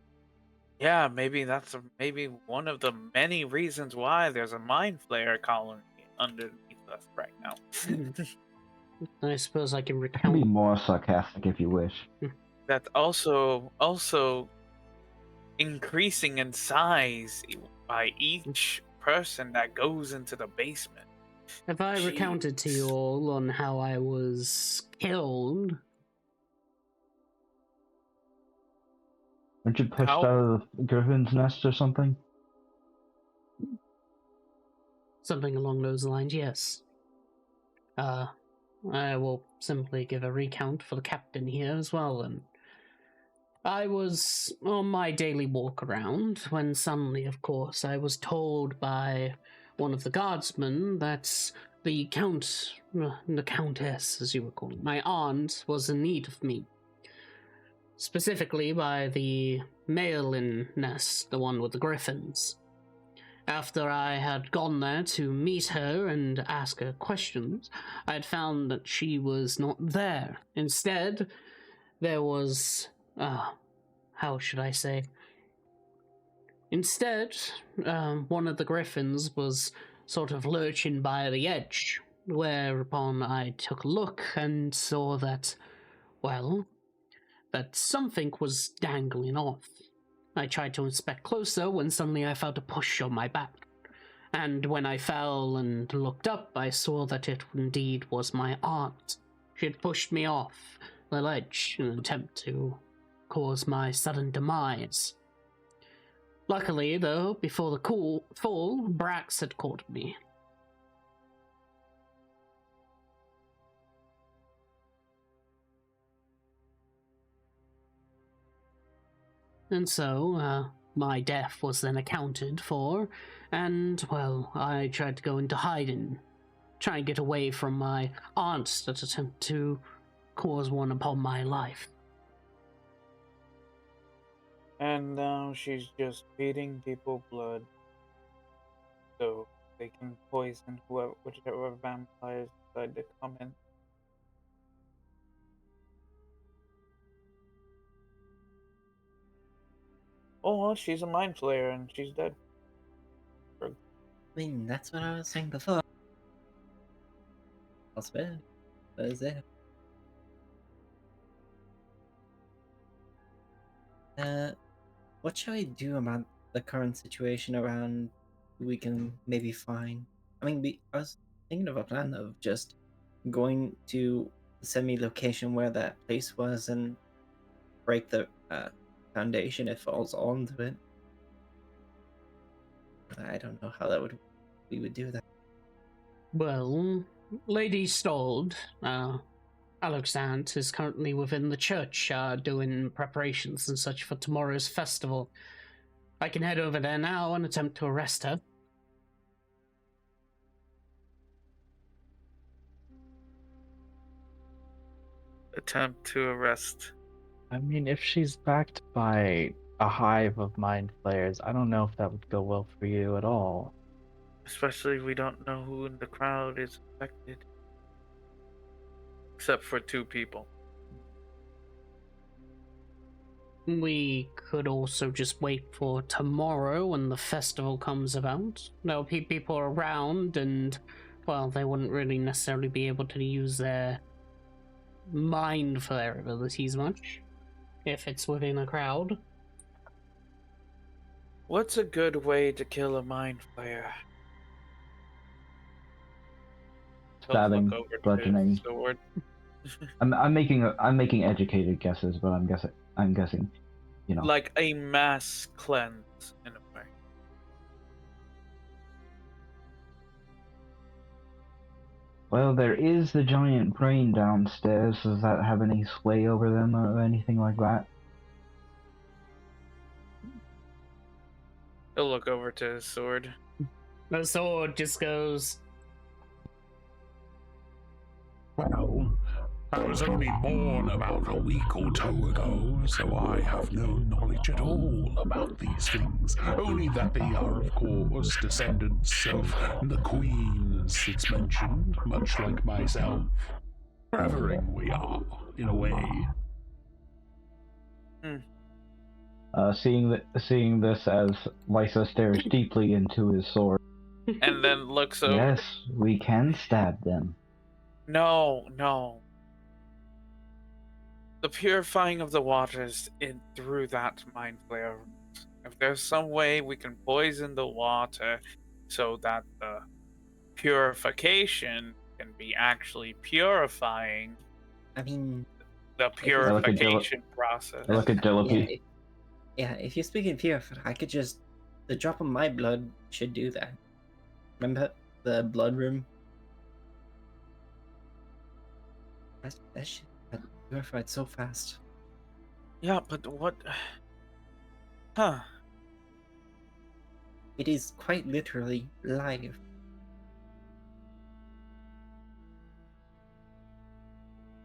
Speaker 3: Yeah, maybe that's maybe one of the many reasons why there's a mind flayer colony underneath us right now.
Speaker 1: I suppose I can
Speaker 4: I can
Speaker 1: recount.
Speaker 4: be more sarcastic if you wish.
Speaker 3: That's also increasing in size by each person that goes into the basement.
Speaker 1: Have I recounted to you all on how I was killed?
Speaker 4: Weren't you pushed out of the Griffin's nest or something?
Speaker 1: Something along those lines, yes. I will simply give a recount for the captain here as well, then. I was on my daily walk around when suddenly, of course, I was told by one of the guardsmen that the countess, as you would call it, my aunt, was in need of me. Specifically by the male-in nest, the one with the griffins. After I had gone there to meet her and ask her questions, I had found that she was not there. Instead, there was... how should I say? Instead, one of the griffins was sort of lurching by the edge, whereupon I took a look and saw that, well, that something was dangling off. I tried to inspect closer when suddenly I felt a push on my back. And when I fell and looked up, I saw that it indeed was my aunt. She had pushed me off the ledge in an attempt to cause my sudden demise. Luckily, though, before the fall, Brax had caught me. And so, my death was then accounted for, and, well, I tried to go into hiding, try and get away from my aunt that attempt to cause one upon my life.
Speaker 3: And now she's just feeding people blood so they can poison whichever vampires decide to come in. Oh, well, she's a mind flayer and she's dead.
Speaker 8: I mean, that's what I was saying before. All's bad. What is it? What should I do about the current situation around who we can maybe find? I mean, I was thinking of a plan of just going to the semi-location where that place was and break the foundation if it falls onto it. I don't know how we would do that.
Speaker 1: Well, Lady Stold, Alexander, is currently within the church, doing preparations and such for tomorrow's festival. I can head over there now and attempt to arrest her.
Speaker 3: Attempt to arrest
Speaker 2: I mean, if she's backed by a hive of mind flayers, I don't know if that would go well for you at all.
Speaker 3: Especially we don't know who in the crowd is affected. Except for 2 people.
Speaker 1: We could also just wait for tomorrow when the festival comes about. There'll be people around, and, well, they wouldn't really necessarily be able to use their mind flare abilities much if it's within a crowd.
Speaker 3: What's a good way to kill a mind flayer? He'll look
Speaker 4: Stabbing,
Speaker 3: over to
Speaker 4: bludgeoning.
Speaker 3: his sword.
Speaker 4: I'm making educated guesses, but I'm guessing, you know.
Speaker 3: Like a mass cleanse, in a way.
Speaker 4: Well, there is the giant brain downstairs. Does that have any sway over them or anything like that?
Speaker 3: He'll look over to his sword.
Speaker 1: The sword just goes,
Speaker 7: Well, I was only born about a week or 2 ago, so I have no knowledge at all about these things. Only that they are, of course, descendants of the queens it's mentioned, much like myself. Revering we are, in a way.
Speaker 4: Seeing this as Lysa stares deeply into his sword.
Speaker 3: And then looks over.
Speaker 4: Yes, we can stab them.
Speaker 3: No. The purifying of the waters in through that mind flare. If there's some way we can poison the water so that the purification can be actually purifying
Speaker 8: I mean,
Speaker 3: the purification process.
Speaker 4: I look at Dillaby.
Speaker 8: if you're speaking pure, I could just the drop of my blood should do that. Remember the blood room? That shit got purified so fast.
Speaker 3: Yeah, but what? Huh?
Speaker 8: It is quite literally live.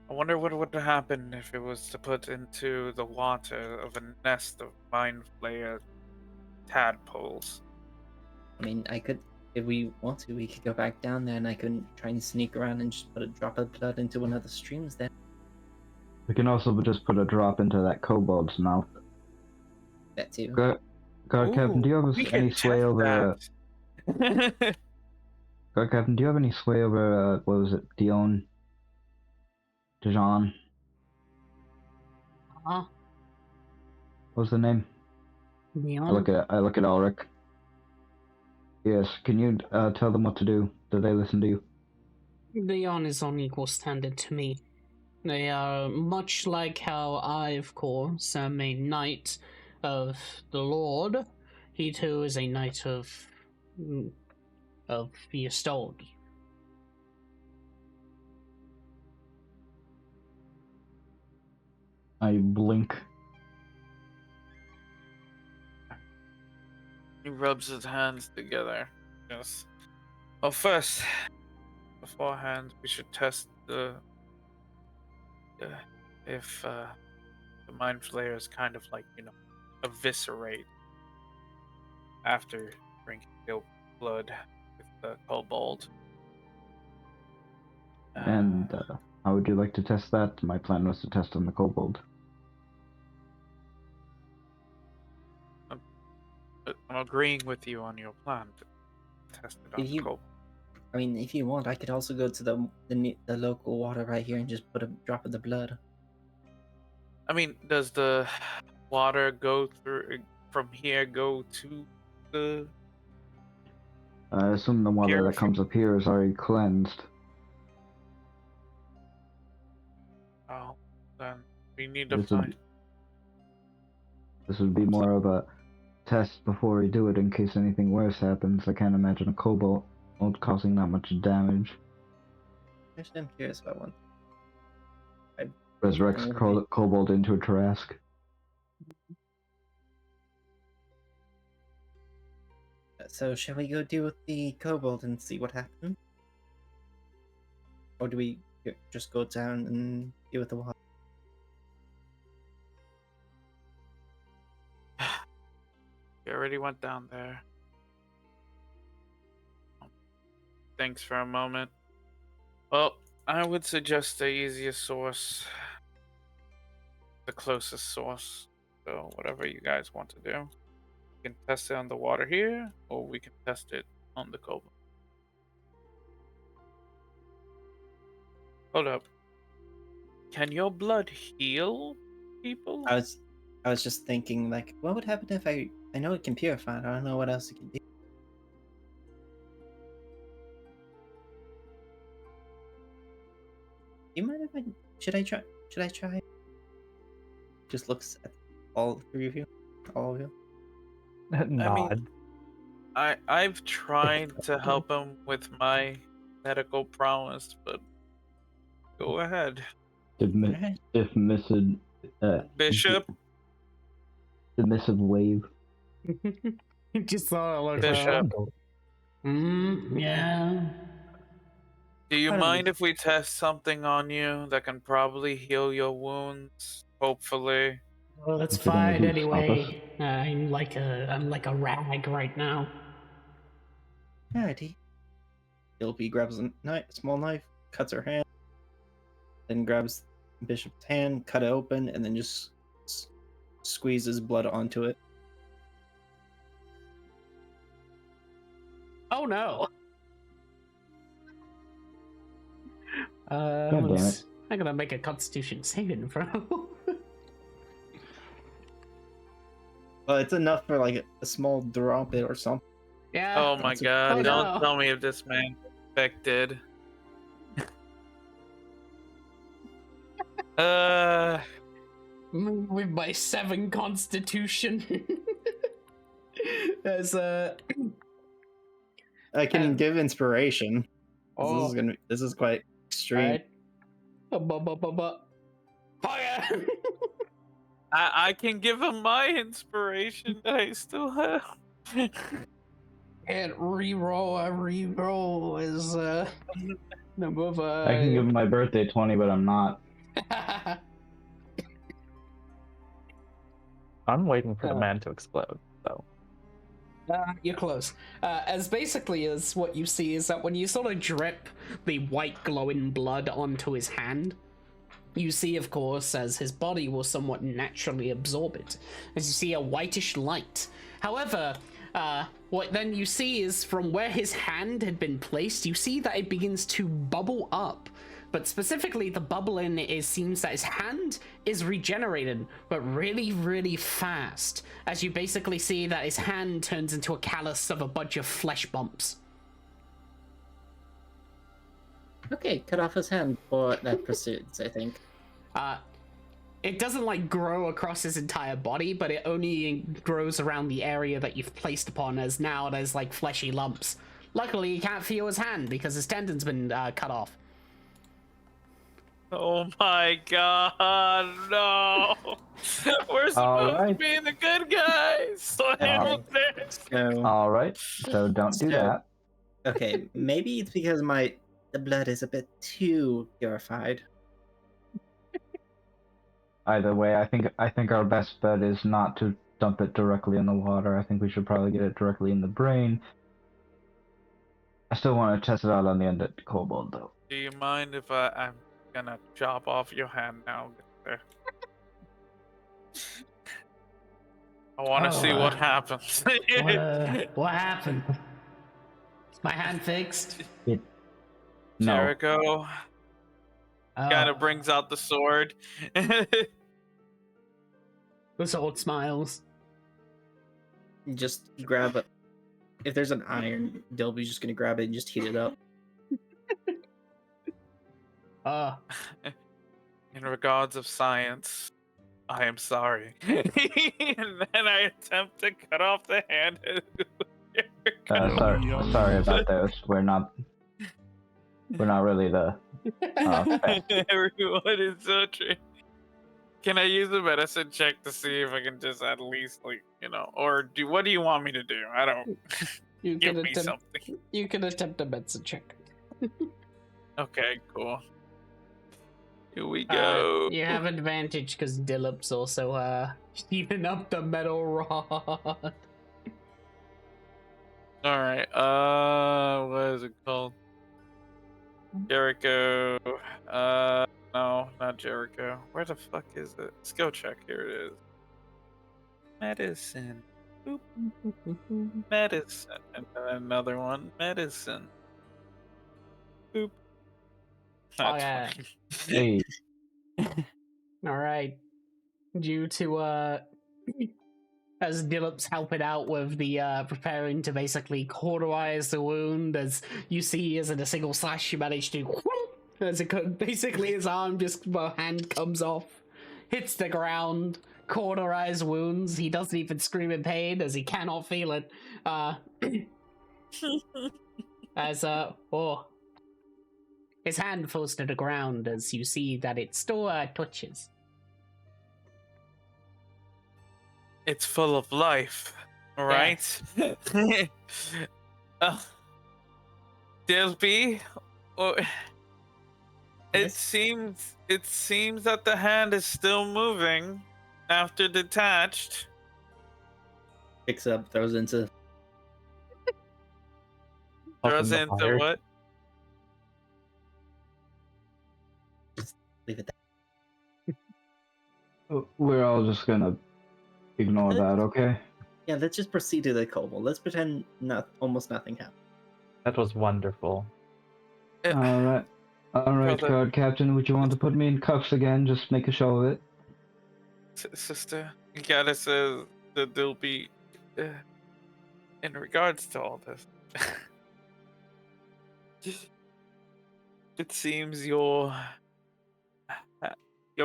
Speaker 3: I wonder what would happen if it was to put into the water of a nest of mind flayer tadpoles.
Speaker 8: I mean, I could, if we want to, we could go back down there and I could try and sneak around and just put a drop of blood into one of the streams there.
Speaker 4: We can also just put a drop into that kobold's mouth.
Speaker 8: That too.
Speaker 4: God, Captain, do you
Speaker 3: we
Speaker 4: have any
Speaker 3: can
Speaker 4: sway
Speaker 3: test
Speaker 4: over?
Speaker 3: that.
Speaker 4: God, Captain, do you have any sway over? What was it, Dion? Dijon?
Speaker 1: huh?
Speaker 4: What was the name? I
Speaker 1: Neon?
Speaker 4: look at Ulrich. Yes, can you tell them what to do? Do they listen to you?
Speaker 1: Leon is on equal standard to me. They are much like how I, of course, am a knight of the Lord. He too is a knight of the Yestald.
Speaker 4: I blink.
Speaker 3: He rubs his hands together. Yes. Well, first, beforehand, we should test if the mind flayers kind of like eviscerate after drinking their blood with the kobold.
Speaker 4: And how would you like to test that? My plan was to test on the kobold.
Speaker 3: I'm agreeing with you on your plan to test it on
Speaker 8: If you-
Speaker 3: kobold.
Speaker 8: I mean, if you want, I could also go to the local water right here and just put a drop of the blood.
Speaker 3: I mean, does the water go through from here go to the?
Speaker 4: I assume the water that comes up here is already cleansed.
Speaker 3: Oh, then we need to
Speaker 4: This
Speaker 3: find.
Speaker 4: would be more of a test before we do it in case anything worse happens. I can't imagine a kobold causing that much damage.
Speaker 8: Actually, I'm curious about one.
Speaker 4: Resurrects kobold into a Trask.
Speaker 8: So, shall we go deal with the kobold and see what happens? Or do we just go down and deal with the water?
Speaker 3: You already went down there. Thanks for a moment. Well, I would suggest the easiest source, the closest source. So whatever you guys want to do. We can test it on the water here, or we can test it on the cobalt. Hold up. Can your blood heal people?
Speaker 8: I was just thinking, like, what would happen if I know it can purify. I don't know what else it can do. Do you mind if I should I try? Should I try? Just looks at all three of you, all of you.
Speaker 2: Nod.
Speaker 3: I've tried to help him with my medical prowess, but go ahead.
Speaker 8: Alright.
Speaker 3: Bishop,
Speaker 4: Submissive wave.
Speaker 1: Just thought like
Speaker 3: Bishop,
Speaker 1: yeah.
Speaker 3: do you
Speaker 8: I don't
Speaker 3: mind
Speaker 8: need-
Speaker 3: if we test something on you that can probably heal your wounds? Hopefully.
Speaker 1: Well, that's
Speaker 4: If you're gonna
Speaker 1: fine
Speaker 4: do it, stop
Speaker 1: anyway. I'm like a rag right now.
Speaker 8: Alrighty. Dilby grabs a small knife, cuts her hand, then grabs Bishop's hand, cut it open, and then just squeezes blood onto it.
Speaker 1: Oh no.
Speaker 4: God damn it.
Speaker 1: I'm gonna make a Constitution saving throw.
Speaker 8: Well, it's enough for like a small drop it or something.
Speaker 1: Yeah.
Speaker 3: Oh my
Speaker 8: That's a-
Speaker 3: god,
Speaker 1: Oh,
Speaker 3: don't
Speaker 1: no.
Speaker 3: tell me if this man infected.
Speaker 1: With my 7 Constitution. There's
Speaker 8: I can give inspiration.
Speaker 1: Oh.
Speaker 8: This is quite extreme.
Speaker 1: Alright. Fire!
Speaker 3: I can give him my inspiration that I still have.
Speaker 1: Can't reroll. A reroll is number of
Speaker 4: I can give him my birthday 20, but I'm not.
Speaker 2: I'm waiting for the
Speaker 1: Uh.
Speaker 2: man to explode. So
Speaker 1: You're close. As basically as what you see is that when you sort of drip the white glowing blood onto his hand, you see, of course, as his body will somewhat naturally absorb it, as you see a whitish light. However, what then you see is from where his hand had been placed, you see that it begins to bubble up. But specifically, the bubbling seems that his hand is regenerated, but really, really fast. As you basically see that his hand turns into a callus of a bunch of flesh bumps.
Speaker 5: Okay, cut off his hand for that proceeds, I think.
Speaker 1: It doesn't like grow across his entire body, but it only grows around the area that you've placed upon, as now there's like fleshy lumps. Luckily, you can't feel his hand because his tendon's been cut off.
Speaker 3: Oh my god, no! We're supposed to
Speaker 4: Alright.
Speaker 3: be the good guys! So handle this!
Speaker 8: So,
Speaker 4: Alright, so don't do
Speaker 8: So-
Speaker 4: that.
Speaker 8: okay, maybe it's because the blood is a bit too purified.
Speaker 4: Either way, I think our best bet is not to dump it directly in the water. I think we should probably get it directly in the brain. I still want to test it out on the end of kobold, though.
Speaker 3: Do you mind if I'm gonna chop off your hand now? There. I want to
Speaker 1: Oh,
Speaker 3: see what happens.
Speaker 1: What happened? Is my hand fixed?
Speaker 4: No.
Speaker 3: Jericho kind of
Speaker 1: Oh,
Speaker 3: brings out the sword.
Speaker 1: the sword smiles.
Speaker 8: Just grab it. If there's an iron, Dilby's just gonna grab it and just heat it up.
Speaker 3: In regards of science, I am sorry. And then I attempt to cut off the hand.
Speaker 4: Sorry about those. We're not really the best.
Speaker 3: Everyone is so true. Can I use a medicine check to see if I can just at least, like, or what do you want me to do? I don't.
Speaker 1: You
Speaker 3: Give
Speaker 1: can
Speaker 3: me
Speaker 1: attempt.
Speaker 3: something.
Speaker 1: You can attempt a medicine check.
Speaker 3: Okay, cool. Here we go.
Speaker 1: You have advantage because Dillop's also heating up the metal rod.
Speaker 3: All right. What is it called? Jericho. No, not Jericho. Where the fuck is it? Skill check. Here it is. Medicine. Boop. Medicine. And then another one. Medicine. Boop. That's
Speaker 1: yeah.
Speaker 3: fine.
Speaker 4: Hey,
Speaker 1: All right. Due to as Dillip's helping out with the preparing to basically cauterize the wound, as you see, as in a single slash, you manage to as it basically his arm just the hand comes off, hits the ground, cauterize wounds. He doesn't even scream in pain as he cannot feel it. As his hand falls to the ground as you see that it still touches.
Speaker 3: It's full of life, right? Dilby, it
Speaker 5: Yes?
Speaker 3: seems that the hand is still moving after detached.
Speaker 8: Picks up, throws into.
Speaker 3: Throws
Speaker 2: Open the
Speaker 3: into
Speaker 2: fire.
Speaker 3: what?
Speaker 8: Just leave it
Speaker 4: we're all just gonna ignore that, okay?
Speaker 8: Yeah, let's just proceed to the kobold. Let's pretend almost nothing happened.
Speaker 2: That was wonderful.
Speaker 4: Alright. Alright,
Speaker 3: Brother.
Speaker 4: guard captain, would you want to put me in cuffs again? Just make a show of it.
Speaker 3: Sister, you gotta say that there'll be, in regards to all this, it seems your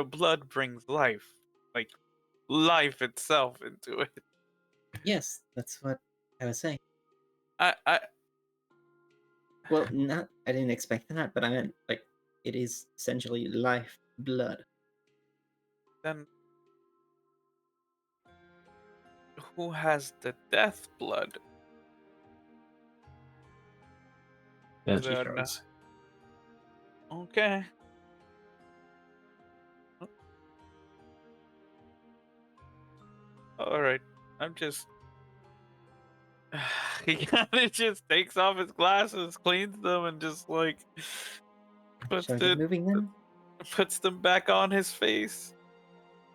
Speaker 3: blood brings life, like life itself into it.
Speaker 8: Yes, that's what I was saying.
Speaker 3: I
Speaker 8: Well, not. I didn't expect that, but I meant like it is essentially life blood.
Speaker 3: then who has the death blood?
Speaker 4: Yeah,
Speaker 3: Is there Okay. All right. I'm just. He kind of just takes off his glasses, cleans them, and just like puts
Speaker 8: Shall we get moving then?
Speaker 3: puts them back on his face.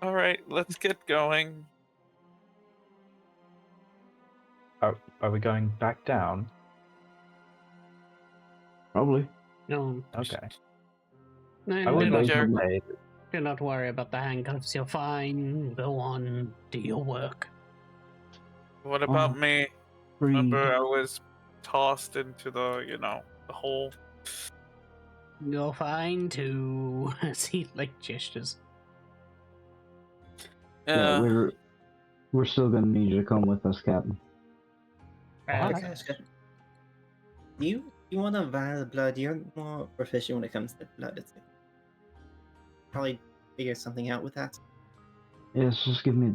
Speaker 3: All right, let's get going.
Speaker 2: Are we going back down?
Speaker 4: probably.
Speaker 1: No.
Speaker 2: Okay.
Speaker 1: No,
Speaker 2: I
Speaker 1: do
Speaker 2: would
Speaker 1: not,
Speaker 2: wait
Speaker 3: Jer-
Speaker 2: till late.
Speaker 1: do not worry about the handcuffs. You're fine. Go on. Do your work.
Speaker 3: What about me?
Speaker 4: Freed.
Speaker 3: Remember, I was tossed into the hole.
Speaker 1: You're fine too. As he gestures.
Speaker 4: Yeah, we're still gonna need you to come with us, Captain.
Speaker 2: What?
Speaker 8: You want to vial blood? You're more proficient when it comes to blood. It's probably figure something out with that.
Speaker 4: Yes, just give me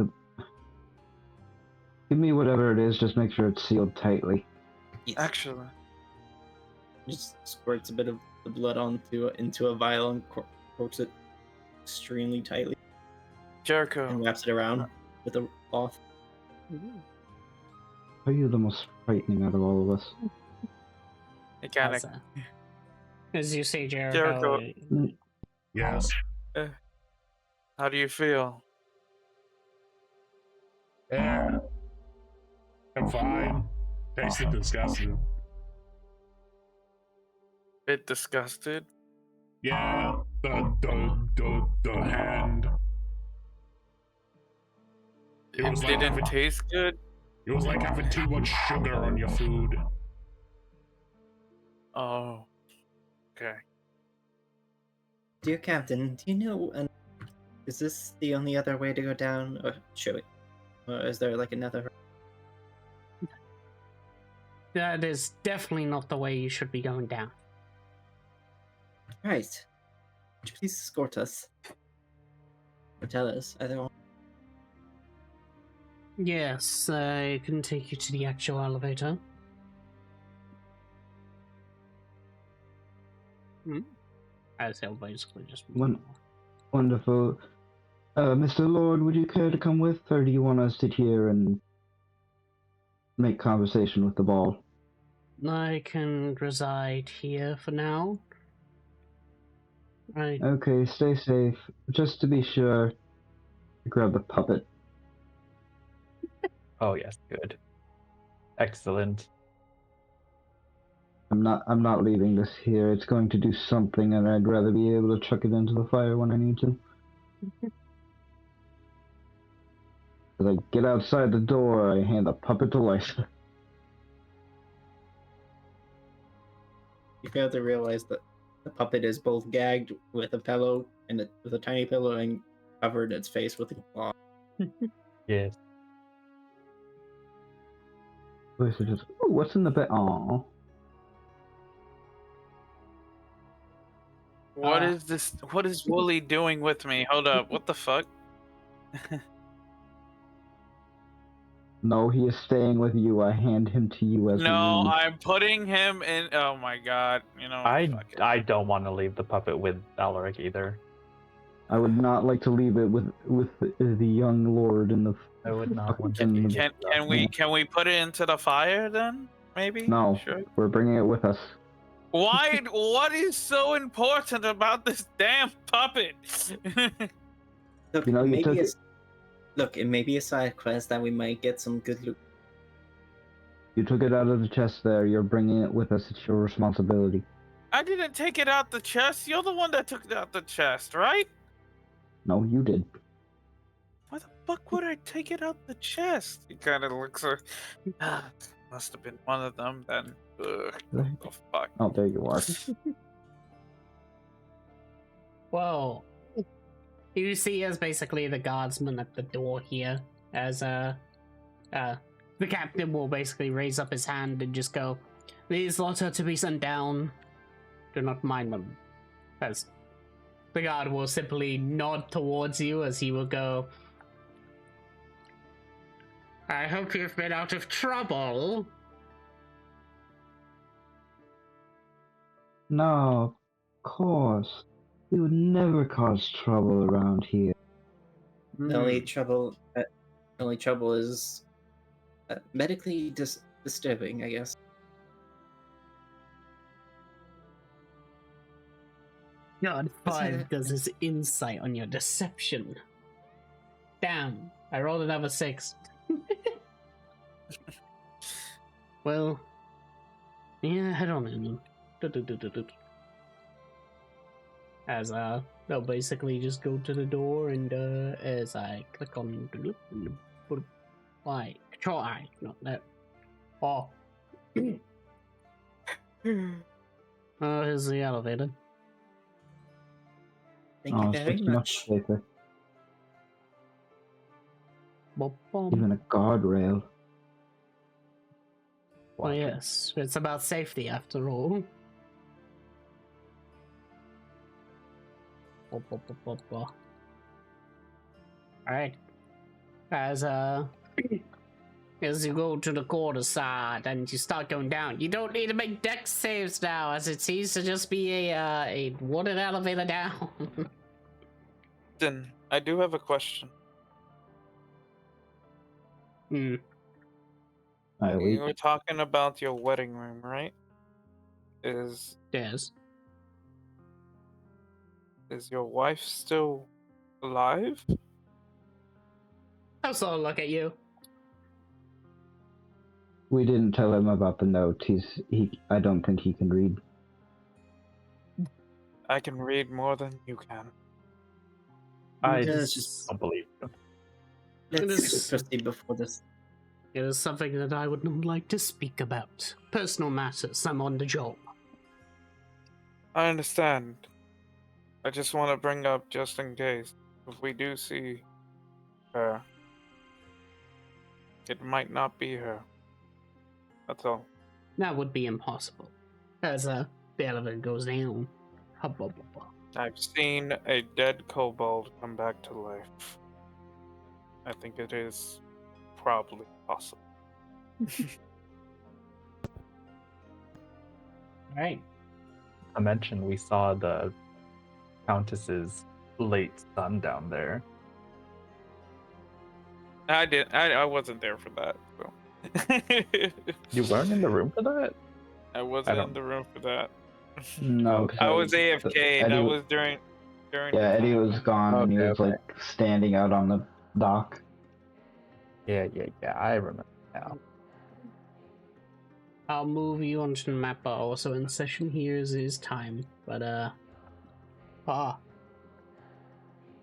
Speaker 4: whatever it is, just make sure it's sealed tightly.
Speaker 8: Yes.
Speaker 3: Actually,
Speaker 8: Just squirts a bit of the blood into a vial and corks it extremely tightly
Speaker 3: Jericho.
Speaker 8: and wraps it around with a cloth.
Speaker 4: Are you the most frightening out of all of us?
Speaker 3: It kind
Speaker 1: As,
Speaker 3: of.
Speaker 1: as you say, Jericho.
Speaker 7: Yes.
Speaker 3: How do you feel?
Speaker 7: Yeah. I'm fine. Tasted disgusting.
Speaker 3: Bit disgusted.
Speaker 7: Yeah. The hand. It
Speaker 3: It
Speaker 7: was like
Speaker 3: didn't
Speaker 7: having,
Speaker 3: taste good.
Speaker 7: it was like having too much sugar on your food.
Speaker 3: Oh. Okay.
Speaker 8: Dear Captain, do you know? Is this the only other way to go down, or should we? Or is there like another?
Speaker 1: That is definitely not the way you should be going down.
Speaker 8: Right. Would you please escort us? Or tell us either one.
Speaker 1: Yes, I can take you to the actual elevator. As he'll basically just
Speaker 4: Wonderful. Mr. Lord, would you care to come with, or do you want to sit here and make conversation with the ball?
Speaker 1: I can reside here for now. Right.
Speaker 4: Okay, stay safe. Just to be sure, grab the puppet.
Speaker 2: Oh yes, good. Excellent.
Speaker 4: I'm not leaving this here. It's going to do something, and I'd rather be able to chuck it into the fire when I need to. As I get outside the door, I hand the puppet to Lysa.
Speaker 8: You fail to realize that the puppet is both gagged with a pillow and with a tiny pillow and covered its face with a cloth.
Speaker 2: Yes.
Speaker 4: Lysa just, ooh, what's in the bed? Aw.
Speaker 3: What is this? What is Wooly doing with me? Hold up. What the fuck?
Speaker 4: No, he is staying with you. I hand him to you as we
Speaker 3: No,
Speaker 4: leave.
Speaker 3: I'm putting him in. Oh my god. You know, fuck it.
Speaker 2: I don't want to leave the puppet with Alaric either.
Speaker 4: I would not like to leave it with the young lord in the.
Speaker 2: I would not want to
Speaker 4: fucking-
Speaker 2: leave it.
Speaker 3: Can we put it into the fire then? Maybe?
Speaker 4: No,
Speaker 3: Sure.
Speaker 4: we're bringing it with us.
Speaker 3: Why? What is so important about this damn puppet?
Speaker 8: Look,
Speaker 4: You know, you
Speaker 8: maybe
Speaker 4: took
Speaker 8: it's look, it may be a side quest that we might get some good loot.
Speaker 4: You took it out of the chest there. You're bringing it with us. It's your responsibility.
Speaker 3: I didn't take it out the chest. You're the one that took it out the chest, right?
Speaker 4: No, you did.
Speaker 3: Why the fuck would I take it out the chest? He kind of looks like, must have been one of them then. Ugh, what the fuck?
Speaker 4: Oh, there you are.
Speaker 1: Well, you see as basically the guardsman at the door here, as the captain will basically raise up his hand and just go, "These lots are to be sent down. Do not mind them." As the guard will simply nod towards you as he will go, "I hope you've been out of trouble."
Speaker 4: No, of course. We would never cause trouble around here.
Speaker 8: The only trouble is medically disturbing, I guess.
Speaker 1: God,
Speaker 8: What's
Speaker 1: 5
Speaker 8: that?
Speaker 1: does his insight on your deception. Damn, I rolled another 6. Well, yeah, head on in. As they'll basically just go to the door, and as I click on Y, Control I, not that. Oh. Here's the elevator.
Speaker 8: Thank you
Speaker 4: it's
Speaker 8: very
Speaker 4: just much
Speaker 8: much.
Speaker 4: safer.
Speaker 1: Bum.
Speaker 4: Even a guardrail.
Speaker 1: Oh yes, it's about safety after all. Alright. As you go to the quarter side and you start going down, you don't need to make dex saves now, as it seems to just be a wooden elevator down.
Speaker 3: Then I do have a question.
Speaker 1: Hmm.
Speaker 3: You were talking about your wedding room, right? Is
Speaker 1: Yes.
Speaker 3: your wife still alive?
Speaker 1: I'll sort of look at you.
Speaker 4: We didn't tell him about the note. I don't think he can read.
Speaker 3: I can read more than you can.
Speaker 2: I
Speaker 8: Let's
Speaker 2: just don't believe you.
Speaker 8: Let's proceed before this.
Speaker 1: It is something that I would not like to speak about. Personal matters, I'm on the job.
Speaker 3: I understand. I just want to bring up just in case if we do see her, it might not be her. That's all.
Speaker 1: That would be impossible. As the elevator goes down.
Speaker 3: I've seen a dead kobold come back to life. I think it is probably possible.
Speaker 1: Alright.
Speaker 2: I mentioned we saw the Countess's late son down there.
Speaker 3: I wasn't there for that. So.
Speaker 2: You weren't in the room for that?
Speaker 3: I wasn't in the room for that.
Speaker 4: No,
Speaker 2: Okay.
Speaker 3: I was
Speaker 4: because
Speaker 3: AFK.
Speaker 4: Eddie
Speaker 3: That
Speaker 4: w-
Speaker 3: was during
Speaker 4: Yeah,
Speaker 3: the
Speaker 4: Eddie
Speaker 3: time.
Speaker 4: was gone and he
Speaker 2: Okay,
Speaker 4: was
Speaker 2: okay.
Speaker 4: like standing out on the dock.
Speaker 2: Yeah. I remember now.
Speaker 1: I'll move you onto the map, but also in session here is time. But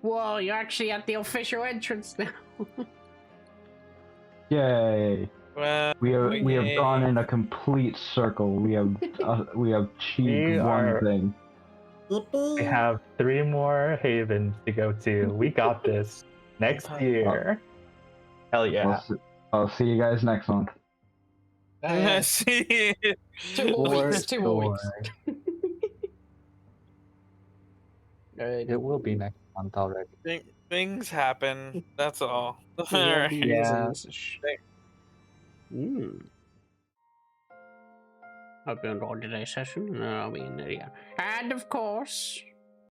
Speaker 1: whoa, you're actually at the official entrance now.
Speaker 4: Yay!
Speaker 3: Well,
Speaker 4: We have
Speaker 3: yay.
Speaker 4: gone in a complete circle. We have achieved
Speaker 2: We
Speaker 4: one
Speaker 2: are-
Speaker 4: thing.
Speaker 2: We have 3 more havens to go to. We got this next year. Hell yeah.
Speaker 4: I'll see you guys next month.
Speaker 3: See.
Speaker 1: 2 more
Speaker 2: For
Speaker 1: weeks. 2 more weeks.
Speaker 2: sure. It will be next month already.
Speaker 3: Things happen. That's all.
Speaker 1: There'll be
Speaker 2: Yeah.
Speaker 1: Hope you enjoyed today's session. I'll be in there. And of course,